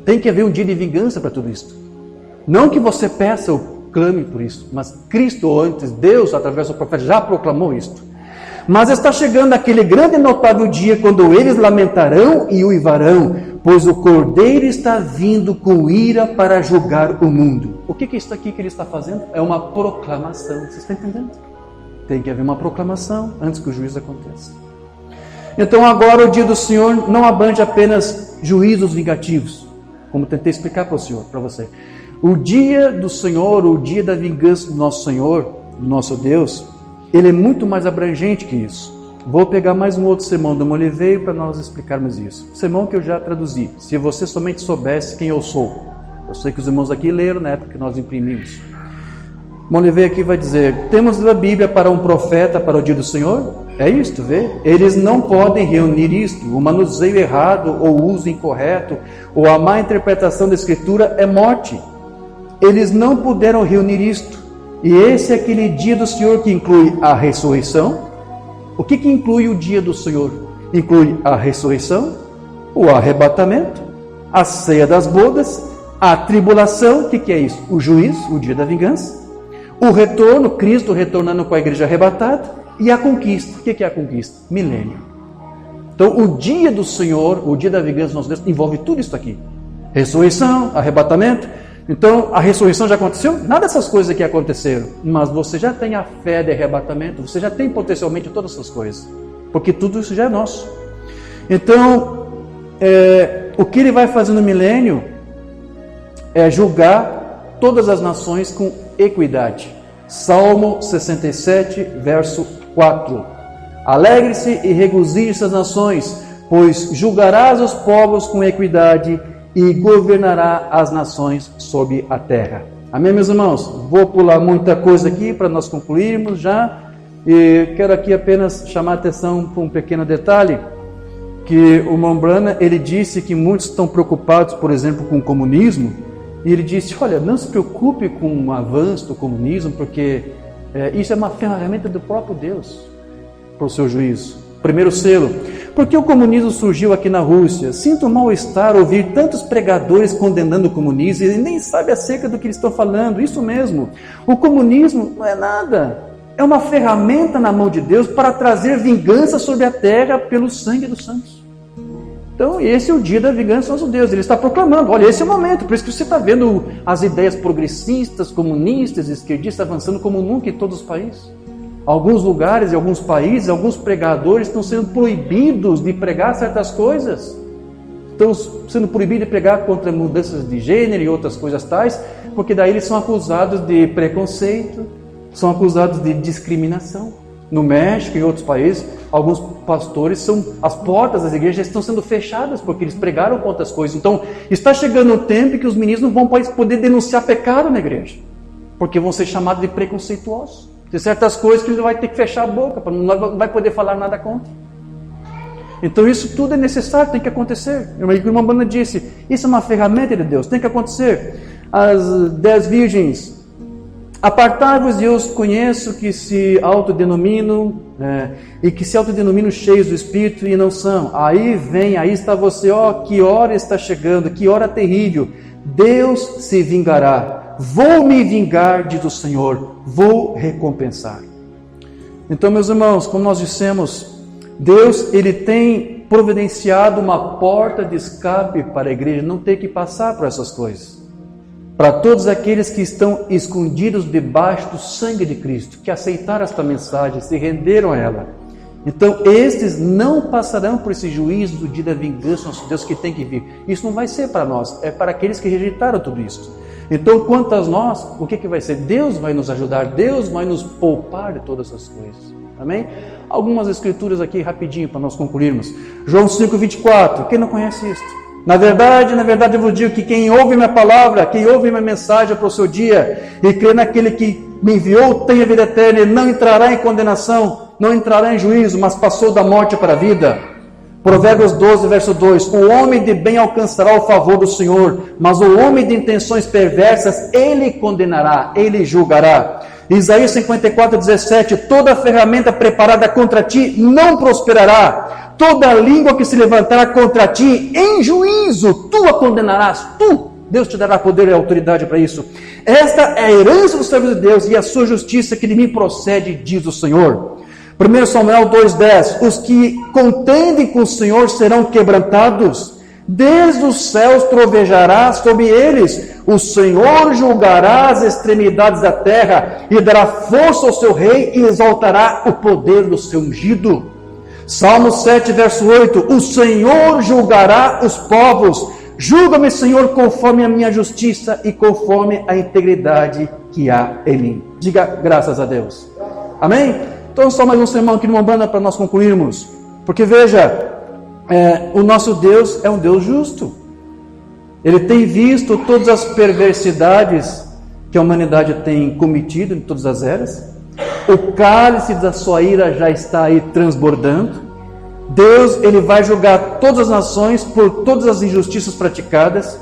Tem que haver um dia de vingança para tudo isso. Não que você peça ou clame por isso, mas Cristo antes, Deus através do profeta já proclamou isto. Mas está chegando aquele grande e notável dia quando eles lamentarão e uivarão, pois o Cordeiro está vindo com ira para julgar o mundo. O que é isso aqui que ele está fazendo? É uma proclamação. Você está entendendo? Tem que haver uma proclamação antes que o juízo aconteça. Então agora o dia do Senhor não abrange apenas juízos vingativos, como tentei explicar para o Senhor, para você. O dia do Senhor, o dia da vingança do nosso Senhor, do nosso Deus, ele é muito mais abrangente que isso. Vou pegar mais um outro sermão do Moliveira para nós explicarmos isso. Sermão que eu já traduzi. Se você somente soubesse quem eu sou. Eu sei que os irmãos aqui leram na época que nós imprimimos. Moliveira aqui vai dizer, temos a Bíblia para um profeta para o dia do Senhor? É isto, vê? Eles não podem reunir isto. O manuseio errado ou o uso incorreto ou a má interpretação da Escritura é morte. Eles não puderam reunir isto. E esse é aquele dia do Senhor que inclui a ressurreição. O que inclui o dia do Senhor? Inclui a ressurreição, o arrebatamento, a ceia das bodas, a tribulação, o que é isso? O juízo, o dia da vingança, o retorno, Cristo retornando com a igreja arrebatada, e a conquista. O que é a conquista? Milênio. Então o dia do Senhor, o dia da vingança do nosso Deus, envolve tudo isso aqui. Ressurreição, arrebatamento. Então, a ressurreição já aconteceu? Nada dessas coisas aqui aconteceram. Mas você já tem a fé de arrebatamento, você já tem potencialmente todas essas coisas. Porque tudo isso já é nosso. Então, o que ele vai fazer no milênio é julgar todas as nações com equidade. Salmo 67, verso 4. Alegre-se e regozije-se as nações, pois julgarás os povos com equidade e governará as nações sobre a terra. Amém, meus irmãos? Vou pular muita coisa aqui para nós concluirmos já. E quero aqui apenas chamar a atenção para um pequeno detalhe, que o Mombrana, ele disse que muitos estão preocupados, por exemplo, com o comunismo, e ele disse, olha, não se preocupe com o avanço do comunismo, porque isso é uma ferramenta do próprio Deus para o seu juízo. Primeiro selo. Por que o comunismo surgiu aqui na Rússia? Sinto mal-estar ouvir tantos pregadores condenando o comunismo e nem sabe acerca do que eles estão falando. Isso mesmo. O comunismo não é nada. É uma ferramenta na mão de Deus para trazer vingança sobre a terra pelo sangue dos santos. Então, esse é o dia da vingança do nosso Deus. Ele está proclamando, olha, esse é o momento. Por isso que você está vendo as ideias progressistas, comunistas, esquerdistas avançando como nunca em todos os países. Alguns lugares e alguns países, alguns pregadores estão sendo proibidos de pregar certas coisas. Estão sendo proibidos de pregar contra mudanças de gênero e outras coisas tais, porque daí eles são acusados de preconceito, são acusados de discriminação. No México e em outros países, alguns pastores as portas das igrejas estão sendo fechadas porque eles pregaram contra as coisas. Então, está chegando o tempo que os meninos não vão poder denunciar pecado na igreja, porque vão ser chamados de preconceituosos. Tem certas coisas que ele vai ter que fechar a boca, não vai poder falar nada contra. Então isso tudo é necessário, tem que acontecer. Uma banda disse, isso é uma ferramenta de Deus, tem que acontecer. As 10 virgens, apartai-vos de eu os conheço que se autodenominam e que se autodenominam cheios do Espírito e não são. Aí está você, que hora está chegando, que hora terrível. Deus se vingará. Vou me vingar, diz o Senhor, vou recompensar. Então, meus irmãos, como nós dissemos, Deus, Ele tem providenciado uma porta de escape para a igreja não ter que passar por essas coisas. Para todos aqueles que estão escondidos debaixo do sangue de Cristo, que aceitaram esta mensagem, se renderam a ela. Então, estes não passarão por esse juízo do dia da vingança, nosso Deus, que tem que vir. Isso não vai ser para nós, é para aqueles que rejeitaram tudo isso. Então, quanto a nós, o que vai ser? Deus vai nos ajudar, Deus vai nos poupar de todas essas coisas. Amém? Algumas escrituras aqui rapidinho para nós concluirmos. João 5:24. Quem não conhece isso? Na verdade, eu vos digo que quem ouve minha palavra, quem ouve minha mensagem para o seu dia e crê naquele que me enviou, tem a vida eterna e não entrará em condenação, não entrará em juízo, mas passou da morte para a vida. Provérbios 12, verso 2. O homem de bem alcançará o favor do Senhor, mas o homem de intenções perversas, ele condenará, ele julgará. Isaías 54, 17. Toda ferramenta preparada contra ti não prosperará. Toda língua que se levantará contra ti em juízo, tu a condenarás. Tu, Deus te dará poder e autoridade para isso. Esta é a herança dos servos de Deus e a sua justiça que de mim procede, diz o Senhor. 1 Samuel 2,10. Os que contendem com o Senhor serão quebrantados. Desde os céus trovejará sobre eles. O Senhor julgará as extremidades da terra e dará força ao seu rei e exaltará o poder do seu ungido. Salmo 7, verso 8. O Senhor julgará os povos. Julga-me, Senhor, conforme a minha justiça e conforme a integridade que há em mim. Diga graças a Deus. Amém? Então, só mais um sermão aqui no Umbanda para nós concluirmos. Porque veja, o nosso Deus é um Deus justo. Ele tem visto todas as perversidades que a humanidade tem cometido em todas as eras. O cálice da sua ira já está aí transbordando. Deus, Ele vai julgar todas as nações por todas as injustiças praticadas,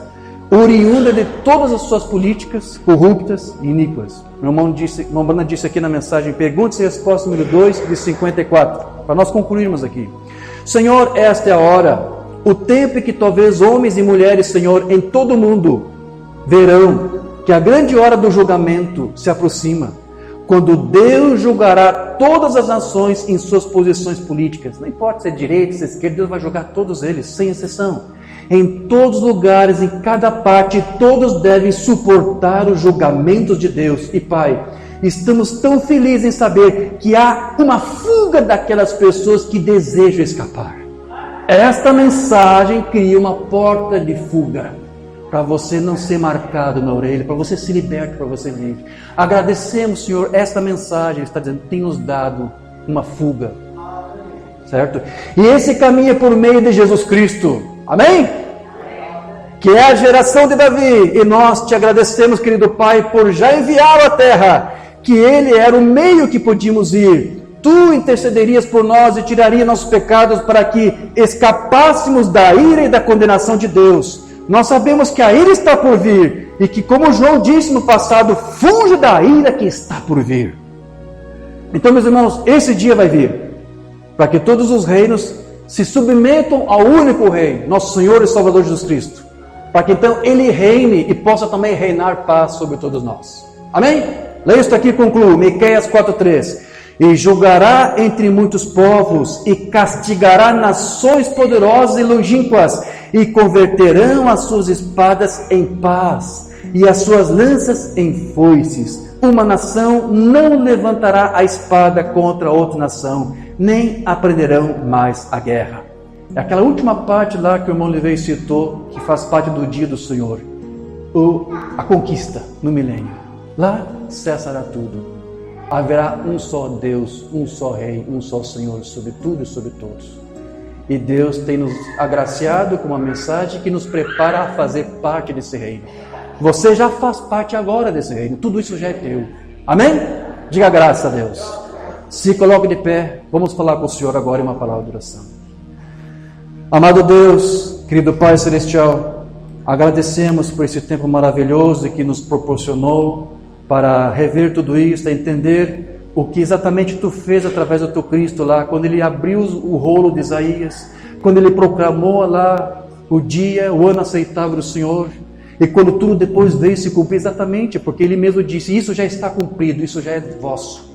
oriunda de todas as suas políticas corruptas e iníquas. Meu irmão disse aqui na mensagem, perguntas e respostas número 2 de 54, para nós concluirmos aqui. Senhor, esta é a hora, o tempo em que talvez homens e mulheres, Senhor, em todo o mundo verão que a grande hora do julgamento se aproxima, quando Deus julgará todas as nações em suas posições políticas. Não importa se é direita, se é esquerda, Deus vai julgar todos eles, sem exceção. Em todos os lugares, em cada parte, todos devem suportar os julgamentos de Deus. E Pai, estamos tão felizes em saber que há uma fuga daquelas pessoas que desejam escapar. Esta mensagem cria uma porta de fuga para você não ser marcado na orelha, para você se libertar, para você livre. Agradecemos, Senhor, esta mensagem está dizendo, tem nos dado uma fuga, certo? E esse caminho é por meio de Jesus Cristo, amém? Que é a geração de Davi, e nós te agradecemos, querido Pai, por já enviá-lo à terra, que ele era o meio que podíamos ir. Tu intercederias por nós e tiraria nossos pecados para que escapássemos da ira e da condenação de Deus. Nós sabemos que a ira está por vir e que, como João disse no passado, fuja da ira que está por vir. Então, meus irmãos, esse dia vai vir para que todos os reinos se submetam ao único Rei, nosso Senhor e Salvador Jesus Cristo, para que então Ele reine e possa também reinar paz sobre todos nós. Amém? Leia isso aqui e concluo. Miqueias 4:3. E julgará entre muitos povos, e castigará nações poderosas e longínquas, e converterão as suas espadas em paz, e as suas lanças em foices. Uma nação não levantará a espada contra outra nação, nem aprenderão mais a guerra. É aquela última parte lá que o irmão Livei citou, que faz parte do dia do Senhor, a conquista no milênio. Lá cessará tudo. Haverá um só Deus, um só Rei, um só Senhor, sobre tudo e sobre todos. E Deus tem nos agraciado com uma mensagem que nos prepara a fazer parte desse reino. Você já faz parte agora desse reino, tudo isso já é teu. Amém? Diga graças a Deus. Se coloque de pé, vamos falar com o Senhor agora em uma palavra de oração. Amado Deus, querido Pai Celestial, agradecemos por esse tempo maravilhoso que nos proporcionou para rever tudo isso, entender o que exatamente Tu fez através do Teu Cristo lá, quando Ele abriu o rolo de Isaías, quando Ele proclamou lá o dia, o ano aceitável do Senhor, E quando tudo depois veio se cumprir, exatamente, porque ele mesmo disse, isso já está cumprido, isso já é vosso.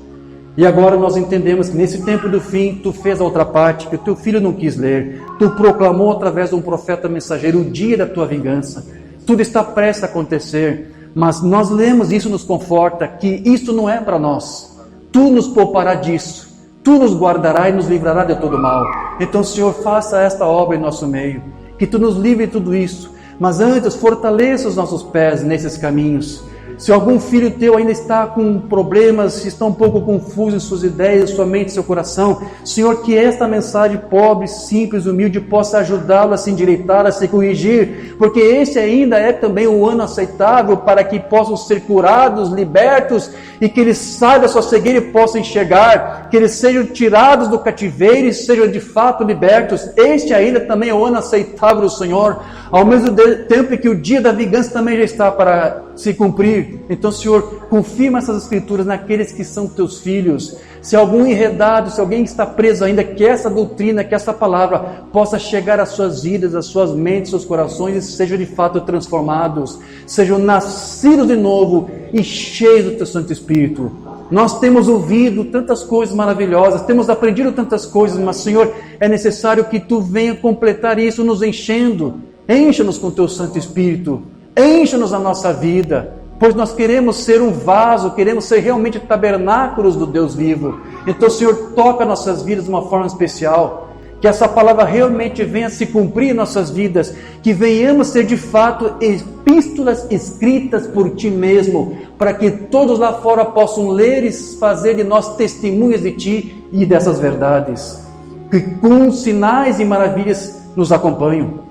E agora nós entendemos que nesse tempo do fim, tu fez a outra parte, que o teu filho não quis ler. Tu proclamou através de um profeta mensageiro o dia da tua vingança. Tudo está prestes a acontecer, mas nós lemos, isso nos conforta, que isso não é para nós. Tu nos poupará disso. Tu nos guardará e nos livrará de todo mal. Então, Senhor, faça esta obra em nosso meio, que tu nos livre de tudo isso. Mas antes, fortaleça os nossos pés nesses caminhos. Se algum filho teu ainda está com problemas, se está um pouco confuso em suas ideias, sua mente, seu coração, Senhor, que esta mensagem pobre, simples, humilde, possa ajudá-lo a se endireitar, a se corrigir, porque esse ainda é também um ano aceitável para que possam ser curados, libertos, e que eles saiam da sua cegueira e possam enxergar, que eles sejam tirados do cativeiro e sejam de fato libertos. Este ainda também é o ano aceitável do Senhor, ao mesmo tempo que o dia da vingança também já está para se cumprir. Então, Senhor, confirma essas escrituras naqueles que são teus filhos. Se algum enredado, se alguém está preso ainda, que essa doutrina, que essa palavra possa chegar às suas vidas, às suas mentes, aos seus corações e sejam de fato transformados, sejam nascidos de novo e cheios do teu Santo Espírito. Nós temos ouvido tantas coisas maravilhosas, temos aprendido tantas coisas, mas, Senhor, é necessário que tu venha completar isso nos enchendo. Encha-nos com teu Santo Espírito, encha-nos a nossa vida, pois nós queremos ser um vaso, queremos ser realmente tabernáculos do Deus vivo. Então, Senhor, toca nossas vidas de uma forma especial, que essa palavra realmente venha se cumprir em nossas vidas, que venhamos ser de fato epístolas escritas por Ti mesmo, para que todos lá fora possam ler e fazer de nós testemunhas de Ti e dessas verdades, que com sinais e maravilhas nos acompanham.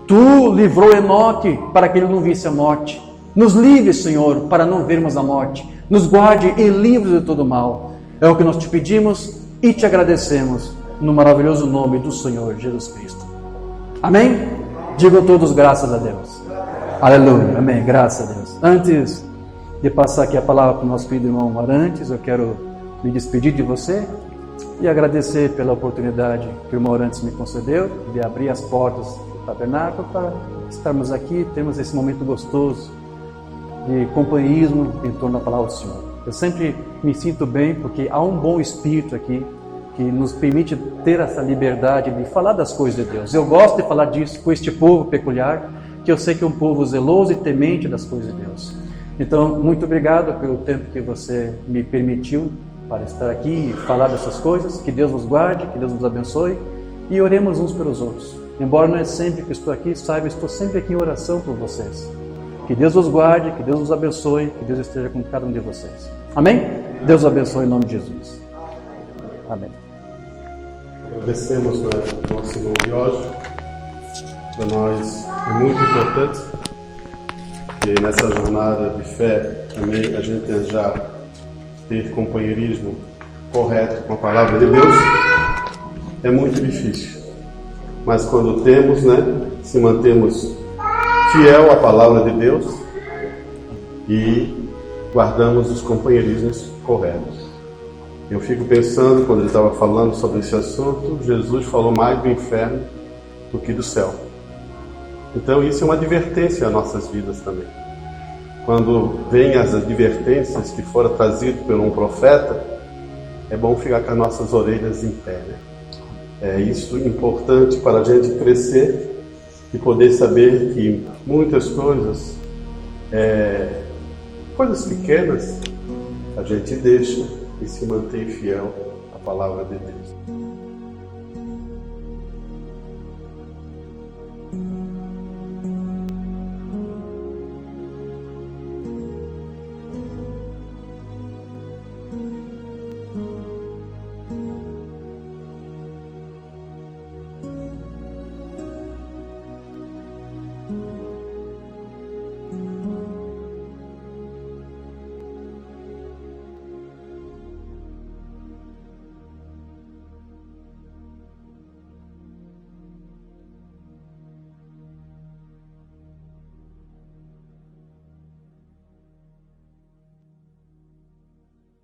Tu livrou Enoque para que ele não visse a morte. Nos livre, Senhor, para não vermos a morte. Nos guarde e livre de todo mal. É o que nós te pedimos e te agradecemos, no maravilhoso nome do Senhor Jesus Cristo. Amém? Digam todos graças a Deus. Aleluia. Amém. Graças a Deus. Antes de passar aqui a palavra para o nosso querido irmão Arantes, eu quero me despedir de você e agradecer pela oportunidade que o irmão Arantes me concedeu de abrir as portas do tabernáculo para estarmos aqui, termos esse momento gostoso de companheirismo em torno da palavra do Senhor. Eu sempre me sinto bem porque há um bom espírito aqui que nos permite ter essa liberdade de falar das coisas de Deus. Eu gosto de falar disso com este povo peculiar, que eu sei que é um povo zeloso e temente das coisas de Deus. Então, muito obrigado pelo tempo que você me permitiu para estar aqui e falar dessas coisas. Que Deus nos guarde, que Deus nos abençoe e oremos uns pelos outros. Embora não é sempre que estou aqui, saiba, estou sempre aqui em oração por vocês. Que Deus os guarde, que Deus os abençoe, que Deus esteja com cada um de vocês. Amém? Deus os abençoe em nome de Jesus. Amém. Agradecemos ao nosso irmão Diógenes. Para nós é muito importante que nessa jornada de fé também a gente já ter companheirismo correto com a palavra de Deus. É muito difícil, mas quando temos, se mantemos fiel à palavra de Deus e guardamos os companheirismos corretos. Eu fico pensando, quando ele estava falando sobre esse assunto, Jesus falou mais do inferno do que do céu. Então isso é uma advertência às nossas vidas também. Quando vêm as advertências que foram trazidas por um profeta, é bom ficar com as nossas orelhas em pé. É isso importante para a gente crescer e poder saber que muitas coisas, coisas pequenas, a gente deixa e se mantém fiel à palavra de Deus.